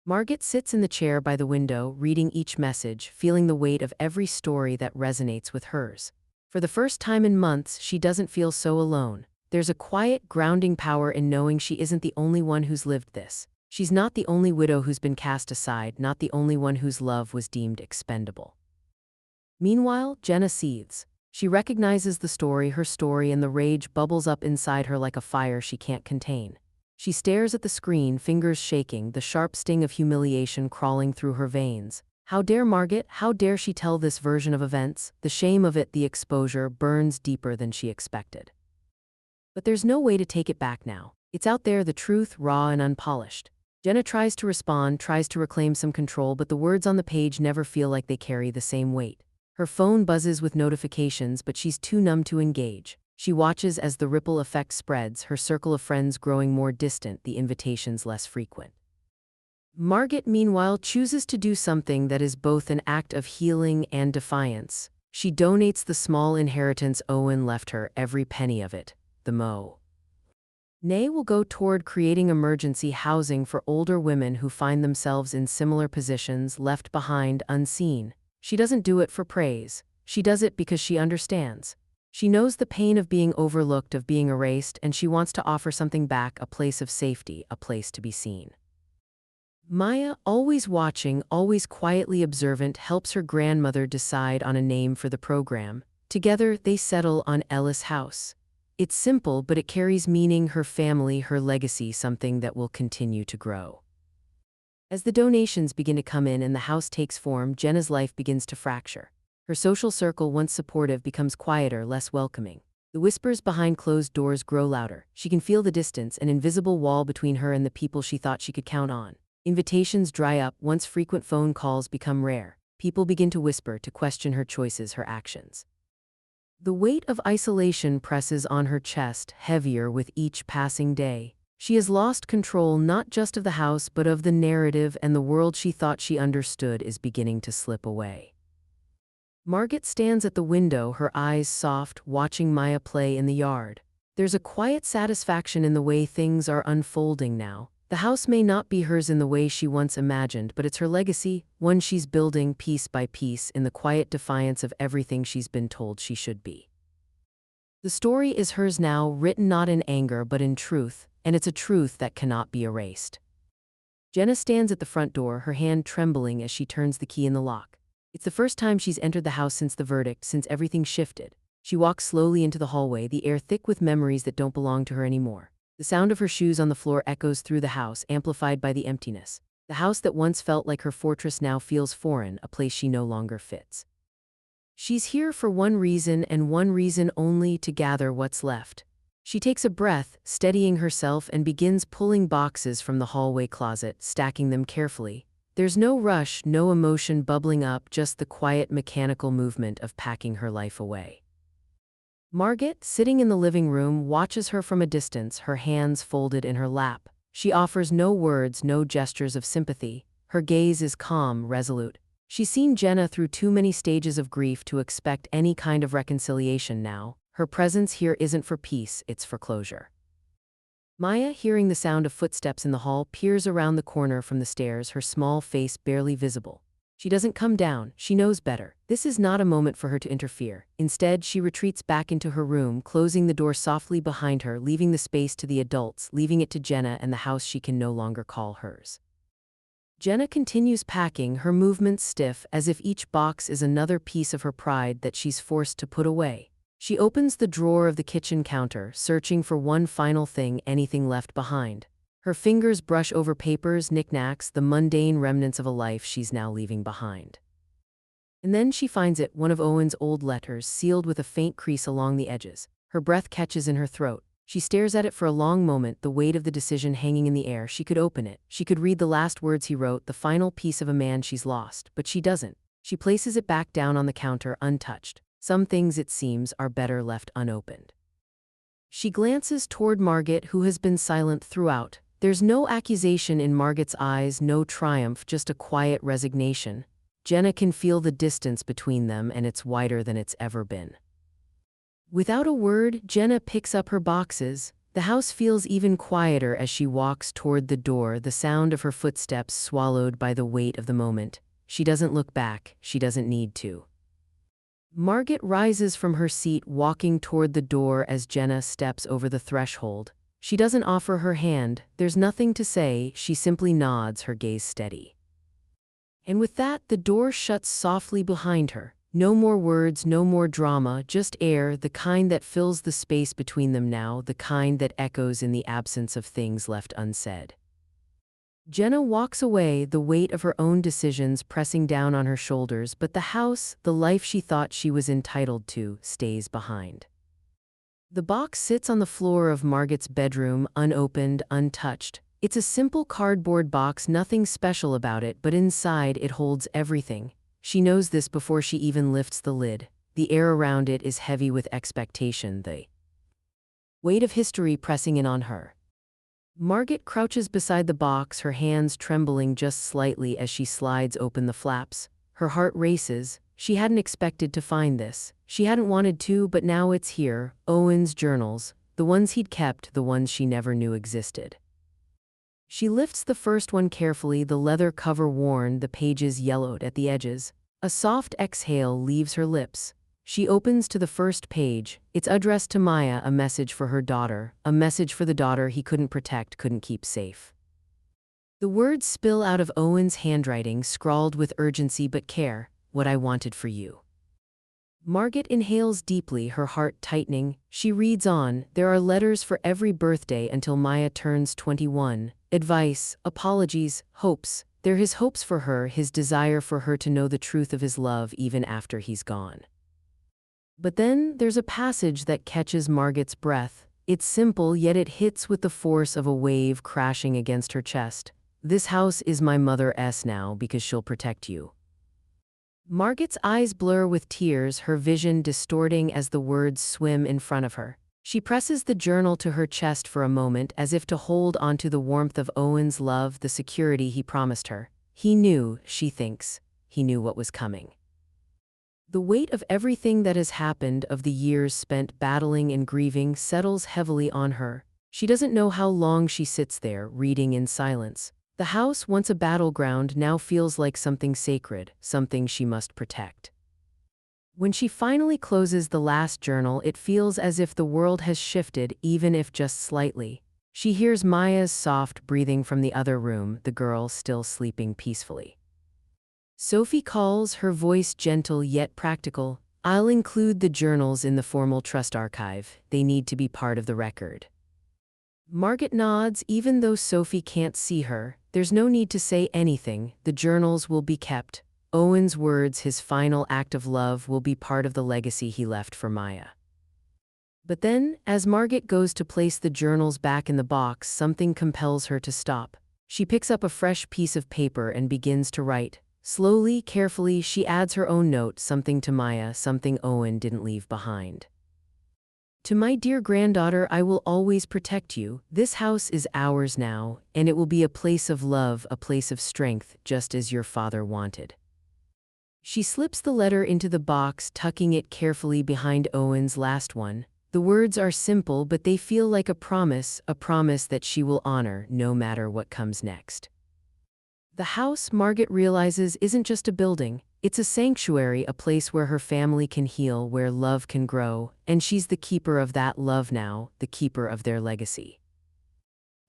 Margaret sits in the chair by the window, reading each message, feeling the weight of every story that resonates with hers. For the first time in months, she doesn't feel so alone. There's a quiet, grounding power in knowing she isn't the only one who's lived this. She's not the only widow who's been cast aside, not the only one whose love was deemed expendable. Meanwhile, Jenna seethes. She recognizes the story, her story, and the rage bubbles up inside her like a fire she can't contain. She stares at the screen, fingers shaking, the sharp sting of humiliation crawling through her veins. How dare Margaret? How dare she tell this version of events? The shame of it, the exposure, burns deeper than she expected. But there's no way to take it back now. It's out there, the truth, raw and unpolished. Jenna tries to respond, tries to reclaim some control, but the words on the page never feel like they carry the same weight. Her phone buzzes with notifications, but she's too numb to engage. She watches as the ripple effect spreads, her circle of friends growing more distant, the invitations less frequent. Margaret, meanwhile, chooses to do something that is both an act of healing and defiance. She donates the small inheritance Owen left her, every penny of it. The mo. Nay will go toward creating emergency housing for older women who find themselves in similar positions, left behind, unseen. She doesn't do it for praise. She does it because she understands. She knows the pain of being overlooked, of being erased, and she wants to offer something back, a place of safety, a place to be seen. Maya, always watching, always quietly observant, helps her grandmother decide on a name for the program. Together, they settle on Ellis House. It's simple, but it carries meaning, her family, her legacy, something that will continue to grow. As the donations begin to come in and the house takes form, Jenna's life begins to fracture. Her social circle, once supportive, becomes quieter, less welcoming. The whispers behind closed doors grow louder. She can feel the distance, an invisible wall between her and the people she thought she could count on. Invitations dry up once frequent phone calls become rare. People begin to whisper, to question her choices, her actions. The weight of isolation presses on her chest, heavier with each passing day. She has lost control not just of the house but of the narrative, and the world she thought she understood is beginning to slip away. Margaret stands at the window, her eyes soft, watching Maya play in the yard. There's a quiet satisfaction in the way things are unfolding now. The house may not be hers in the way she once imagined, but it's her legacy, one she's building piece by piece in the quiet defiance of everything she's been told she should be. The story is hers now, written not in anger but in truth, and it's a truth that cannot be erased. Jenna stands at the front door, her hand trembling as she turns the key in the lock. It's the first time she's entered the house since the verdict, since everything shifted. She walks slowly into the hallway, the air thick with memories that don't belong to her anymore. The sound of her shoes on the floor echoes through the house, amplified by the emptiness. The house that once felt like her fortress now feels foreign, a place she no longer fits. She's here for one reason and one reason only: to gather what's left. She takes a breath, steadying herself, and begins pulling boxes from the hallway closet, stacking them carefully. There's no rush, no emotion bubbling up, just the quiet mechanical movement of packing her life away. Margaret, sitting in the living room, watches her from a distance, her hands folded in her lap. She offers no words, no gestures of sympathy. Her gaze is calm, resolute. She's seen Jenna through too many stages of grief to expect any kind of reconciliation now. Her presence here isn't for peace, it's for closure. Maya, hearing the sound of footsteps in the hall, peers around the corner from the stairs, her small face barely visible. She doesn't come down, she knows better. This is not a moment for her to interfere. Instead, she retreats back into her room, closing the door softly behind her, leaving the space to the adults, leaving it to Jenna and the house she can no longer call hers. Jenna continues packing, her movements stiff, as if each box is another piece of her pride that she's forced to put away. She opens the drawer of the kitchen counter, searching for one final thing, anything left behind. Her fingers brush over papers, knickknacks, the mundane remnants of a life she's now leaving behind. And then she finds it, one of Owen's old letters, sealed with a faint crease along the edges. Her breath catches in her throat. She stares at it for a long moment, the weight of the decision hanging in the air. She could open it. She could read the last words he wrote, the final piece of a man she's lost. But she doesn't. She places it back down on the counter, untouched. Some things, it seems, are better left unopened. She glances toward Margaret, who has been silent throughout. There's no accusation in Margaret's eyes, no triumph, just a quiet resignation. Jenna can feel the distance between them, and it's wider than it's ever been. Without a word, Jenna picks up her boxes. The house feels even quieter as she walks toward the door, the sound of her footsteps swallowed by the weight of the moment. She doesn't look back, she doesn't need to. Margaret rises from her seat, walking toward the door as Jenna steps over the threshold. She doesn't offer her hand, there's nothing to say, she simply nods, her gaze steady. And with that, the door shuts softly behind her. No more words, no more drama, just air, the kind that fills the space between them now, the kind that echoes in the absence of things left unsaid. Jenna walks away, the weight of her own decisions pressing down on her shoulders, but the house, the life she thought she was entitled to, stays behind. The box sits on the floor of Margaret's bedroom, unopened, untouched. It's a simple cardboard box, nothing special about it, but inside it holds everything. She knows this before she even lifts the lid. The air around it is heavy with expectation, the weight of history pressing in on her. Margaret crouches beside the box, her hands trembling just slightly as she slides open the flaps. Her heart races. She hadn't expected to find this. She hadn't wanted to, but now it's here. Owen's journals, the ones he'd kept, the ones she never knew existed. She lifts the first one carefully, the leather cover worn, the pages yellowed at the edges. A soft exhale leaves her lips. She opens to the first page. It's addressed to Maya, a message for her daughter, a message for the daughter he couldn't protect, couldn't keep safe. The words spill out of Owen's handwriting, scrawled with urgency but care. What I wanted for you. Margaret inhales deeply, her heart tightening. She reads on. There are letters for every birthday until Maya turns 21. Advice, apologies, hopes. They're his hopes for her, his desire for her to know the truth of his love even after he's gone. But then there's a passage that catches Margaret's breath. It's simple, yet it hits with the force of a wave crashing against her chest. "This house is my mother's now because she'll protect you." Margaret's eyes blur with tears, her vision distorting as the words swim in front of her. She presses the journal to her chest for a moment, as if to hold onto the warmth of Owen's love, the security he promised her. He knew, she thinks, he knew what was coming. The weight of everything that has happened, of the years spent battling and grieving, settles heavily on her. She doesn't know how long she sits there, reading in silence. The house, once a battleground, now feels like something sacred, something she must protect. When she finally closes the last journal, it feels as if the world has shifted, even if just slightly. She hears Maya's soft breathing from the other room, the girl still sleeping peacefully. Sophie calls, her voice gentle yet practical. "I'll include the journals in the formal trust archive. They need to be part of the record." Margaret nods, even though Sophie can't see her. There's no need to say anything. The journals will be kept. Owen's words, his final act of love, will be part of the legacy he left for Maya. But then, as Margaret goes to place the journals back in the box, something compels her to stop. She picks up a fresh piece of paper and begins to write. Slowly, carefully, she adds her own note, something to Maya, something Owen didn't leave behind. "To my dear granddaughter, I will always protect you. This house is ours now, and it will be a place of love, a place of strength, just as your father wanted." She slips the letter into the box, tucking it carefully behind Owen's last one. The words are simple, but they feel like a promise that she will honor, no matter what comes next. The house, Margaret realizes, isn't just a building. It's a sanctuary, a place where her family can heal, where love can grow, and she's the keeper of that love now, the keeper of their legacy.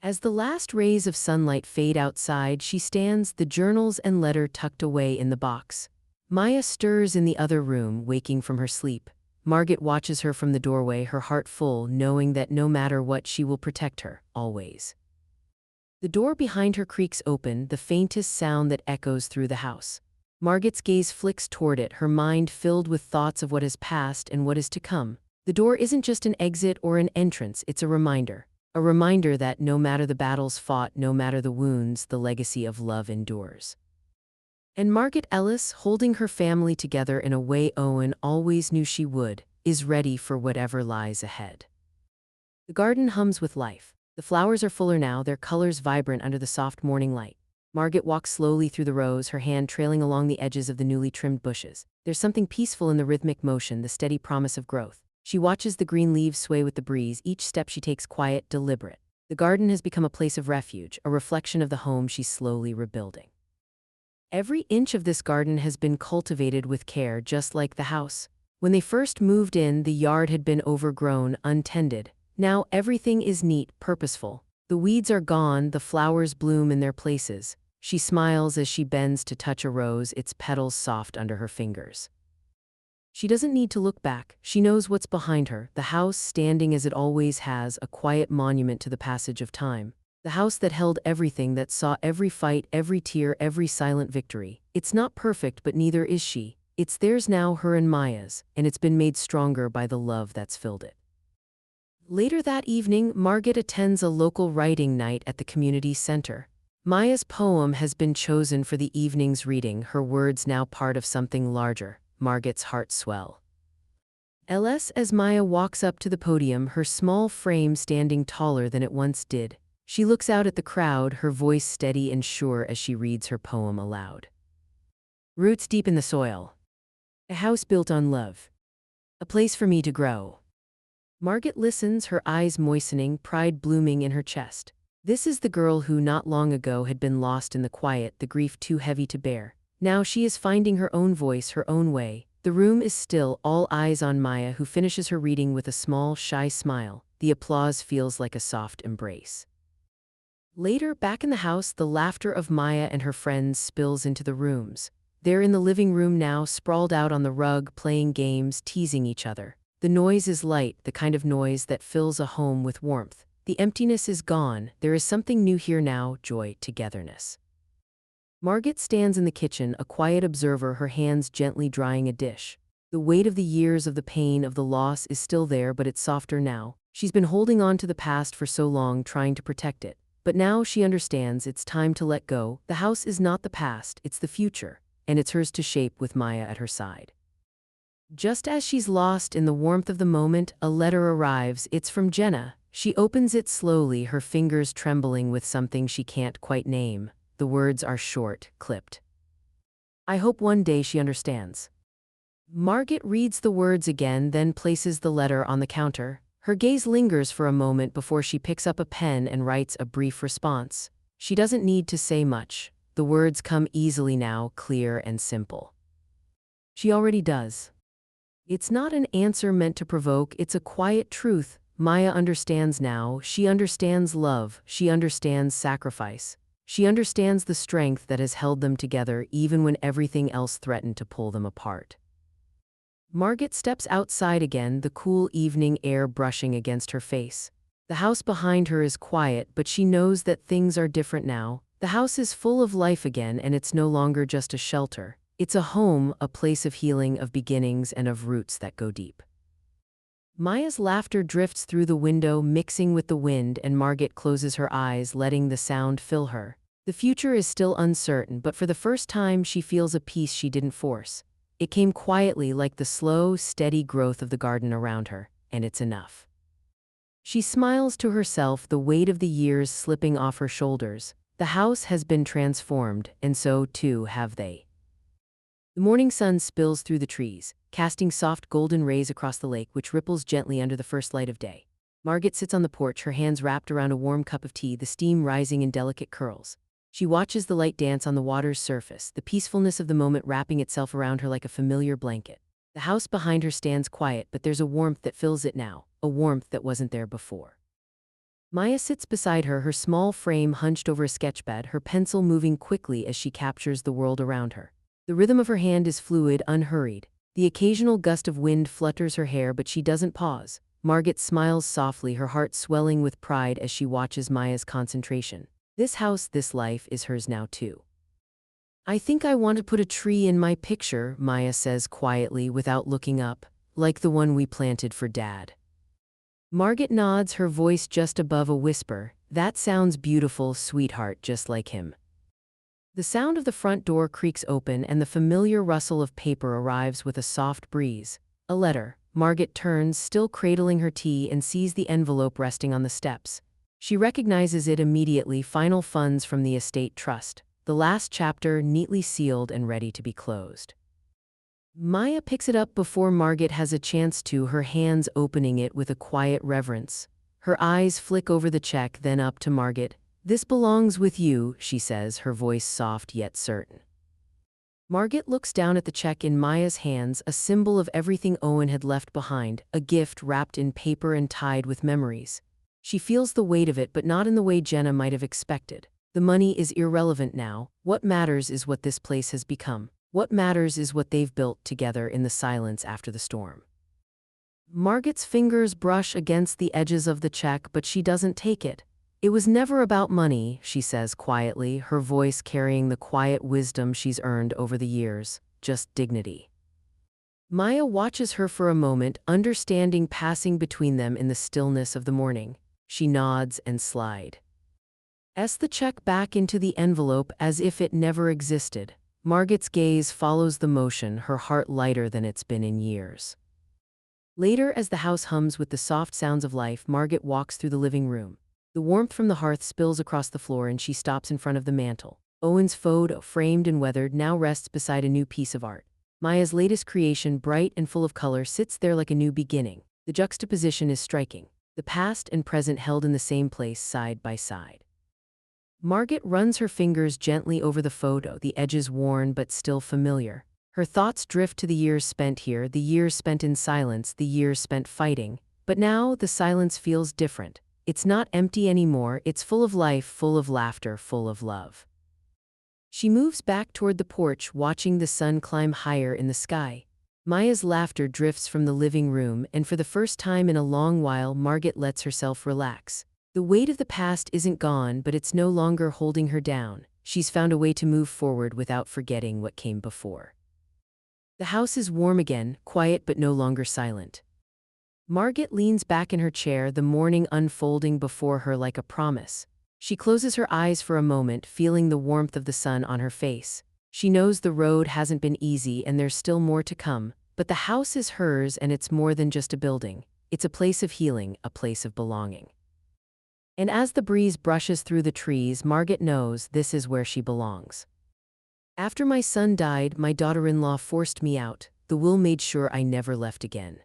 As the last rays of sunlight fade outside, she stands, the journals and letter tucked away in the box. Maya stirs in the other room, waking from her sleep. Margaret watches her from the doorway, her heart full, knowing that no matter what, she will protect her, always. The door behind her creaks open, the faintest sound that echoes through the house. Margaret's gaze flicks toward it, her mind filled with thoughts of what has passed and what is to come. The door isn't just an exit or an entrance, it's a reminder. A reminder that no matter the battles fought, no matter the wounds, the legacy of love endures. And Margaret Ellis, holding her family together in a way Owen always knew she would, is ready for whatever lies ahead. The garden hums with life. The flowers are fuller now, their colors vibrant under the soft morning light. Margaret walks slowly through the rows, her hand trailing along the edges of the newly trimmed bushes. There's something peaceful in the rhythmic motion, the steady promise of growth. She watches the green leaves sway with the breeze, each step she takes quiet, deliberate. The garden has become a place of refuge, a reflection of the home she's slowly rebuilding. Every inch of this garden has been cultivated with care, just like the house. When they first moved in, the yard had been overgrown, untended. Now everything is neat, purposeful. The weeds are gone, the flowers bloom in their places. She smiles as she bends to touch a rose, its petals soft under her fingers. She doesn't need to look back. She knows what's behind her, the house standing as it always has, a quiet monument to the passage of time. The house that held everything, that saw every fight, every tear, every silent victory. It's not perfect, but neither is she. It's theirs now, her and Maya's, and it's been made stronger by the love that's filled it. Later that evening, Margaret attends a local writing night at the community center. Maya's poem has been chosen for the evening's reading, her words now part of something larger. Margaret's heart swell. As Maya walks up to the podium, her small frame standing taller than it once did. She looks out at the crowd, her voice steady and sure as she reads her poem aloud. "Roots deep in the soil. A house built on love. A place for me to grow." Margaret listens, her eyes moistening, pride blooming in her chest. This is the girl who not long ago had been lost in the quiet, the grief too heavy to bear. Now she is finding her own voice, her own way. The room is still, all eyes on Maya, who finishes her reading with a small, shy smile. The applause feels like a soft embrace. Later, back in the house, the laughter of Maya and her friends spills into the rooms. They're in the living room now, sprawled out on the rug, playing games, teasing each other. The noise is light, the kind of noise that fills a home with warmth. The emptiness is gone, there is something new here now, joy, togetherness. Margaret stands in the kitchen, a quiet observer, her hands gently drying a dish. The weight of the years of the pain of the loss is still there, but it's softer now. She's been holding on to the past for so long, trying to protect it. But now she understands it's time to let go. The house is not the past, it's the future, and it's hers to shape with Maya at her side. Just as she's lost in the warmth of the moment, a letter arrives. It's from Jenna. She opens it slowly, her fingers trembling with something she can't quite name. The words are short, clipped. I hope one day she understands. Margaret reads the words again, then places the letter on the counter. Her gaze lingers for a moment before she picks up a pen and writes a brief response. She doesn't need to say much. The words come easily now, clear and simple. She already does. It's not an answer meant to provoke, it's a quiet truth. Maya understands now. She understands love. She understands sacrifice. She understands the strength that has held them together even when everything else threatened to pull them apart. Margaret steps outside again, the cool evening air brushing against her face. The house behind her is quiet, but she knows that things are different now. The house is full of life again, and it's no longer just a shelter. It's a home, a place of healing, of beginnings, and of roots that go deep. Maya's laughter drifts through the window, mixing with the wind, and Margaret closes her eyes, letting the sound fill her. The future is still uncertain, but for the first time she feels a peace she didn't force. It came quietly, like the slow, steady growth of the garden around her, and it's enough. She smiles to herself, the weight of the years slipping off her shoulders. The house has been transformed, and so too have they. The morning sun spills through the trees, casting soft golden rays across the lake, which ripples gently under the first light of day. Margaret sits on the porch, her hands wrapped around a warm cup of tea, the steam rising in delicate curls. She watches the light dance on the water's surface, the peacefulness of the moment wrapping itself around her like a familiar blanket. The house behind her stands quiet, but there's a warmth that fills it now, a warmth that wasn't there before. Maya sits beside her, her small frame hunched over a sketchpad, her pencil moving quickly as she captures the world around her. The rhythm of her hand is fluid, unhurried. The occasional gust of wind flutters her hair, but she doesn't pause. Margaret smiles softly, her heart swelling with pride as she watches Maya's concentration. This house, this life, is hers now too. I think I want to put a tree in my picture, Maya says quietly without looking up, like the one we planted for Dad. Margaret nods, her voice just above a whisper. That sounds beautiful, sweetheart, just like him. The sound of the front door creaks open and the familiar rustle of paper arrives with a soft breeze. A letter. Margaret turns, still cradling her tea, and sees the envelope resting on the steps. She recognizes it immediately, final funds from the estate trust. The last chapter, neatly sealed and ready to be closed. Maya picks it up before Margaret has a chance to, her hands opening it with a quiet reverence. Her eyes flick over the check, then up to Margaret. This belongs with you, she says, her voice soft yet certain. Margaret looks down at the check in Maya's hands, a symbol of everything Owen had left behind, a gift wrapped in paper and tied with memories. She feels the weight of it, but not in the way Jenna might have expected. The money is irrelevant now. What matters is what this place has become. What matters is what they've built together in the silence after the storm. Margaret's fingers brush against the edges of the check, but she doesn't take it. It was never about money, she says quietly, her voice carrying the quiet wisdom she's earned over the years, just dignity. Maya watches her for a moment, understanding passing between them in the stillness of the morning. She nods and slides the check back into the envelope as if it never existed. Margaret's gaze follows the motion, her heart lighter than it's been in years. Later, as the house hums with the soft sounds of life, Margaret walks through the living room. The warmth from the hearth spills across the floor and she stops in front of the mantel. Owen's photo, framed and weathered, now rests beside a new piece of art. Maya's latest creation, bright and full of color, sits there like a new beginning. The juxtaposition is striking. The past and present held in the same place, side by side. Margaret runs her fingers gently over the photo, the edges worn but still familiar. Her thoughts drift to the years spent here, the years spent in silence, the years spent fighting. But now the silence feels different. It's not empty anymore, it's full of life, full of laughter, full of love. She moves back toward the porch, watching the sun climb higher in the sky. Maya's laughter drifts from the living room, and for the first time in a long while, Margaret lets herself relax. The weight of the past isn't gone, but it's no longer holding her down. She's found a way to move forward without forgetting what came before. The house is warm again, quiet but no longer silent. Margaret leans back in her chair, the morning unfolding before her like a promise. She closes her eyes for a moment, feeling the warmth of the sun on her face. She knows the road hasn't been easy and there's still more to come, but the house is hers and it's more than just a building. It's a place of healing, a place of belonging. And as the breeze brushes through the trees, Margaret knows this is where she belongs. After my son died, my daughter-in-law forced me out. The will made sure I never left again.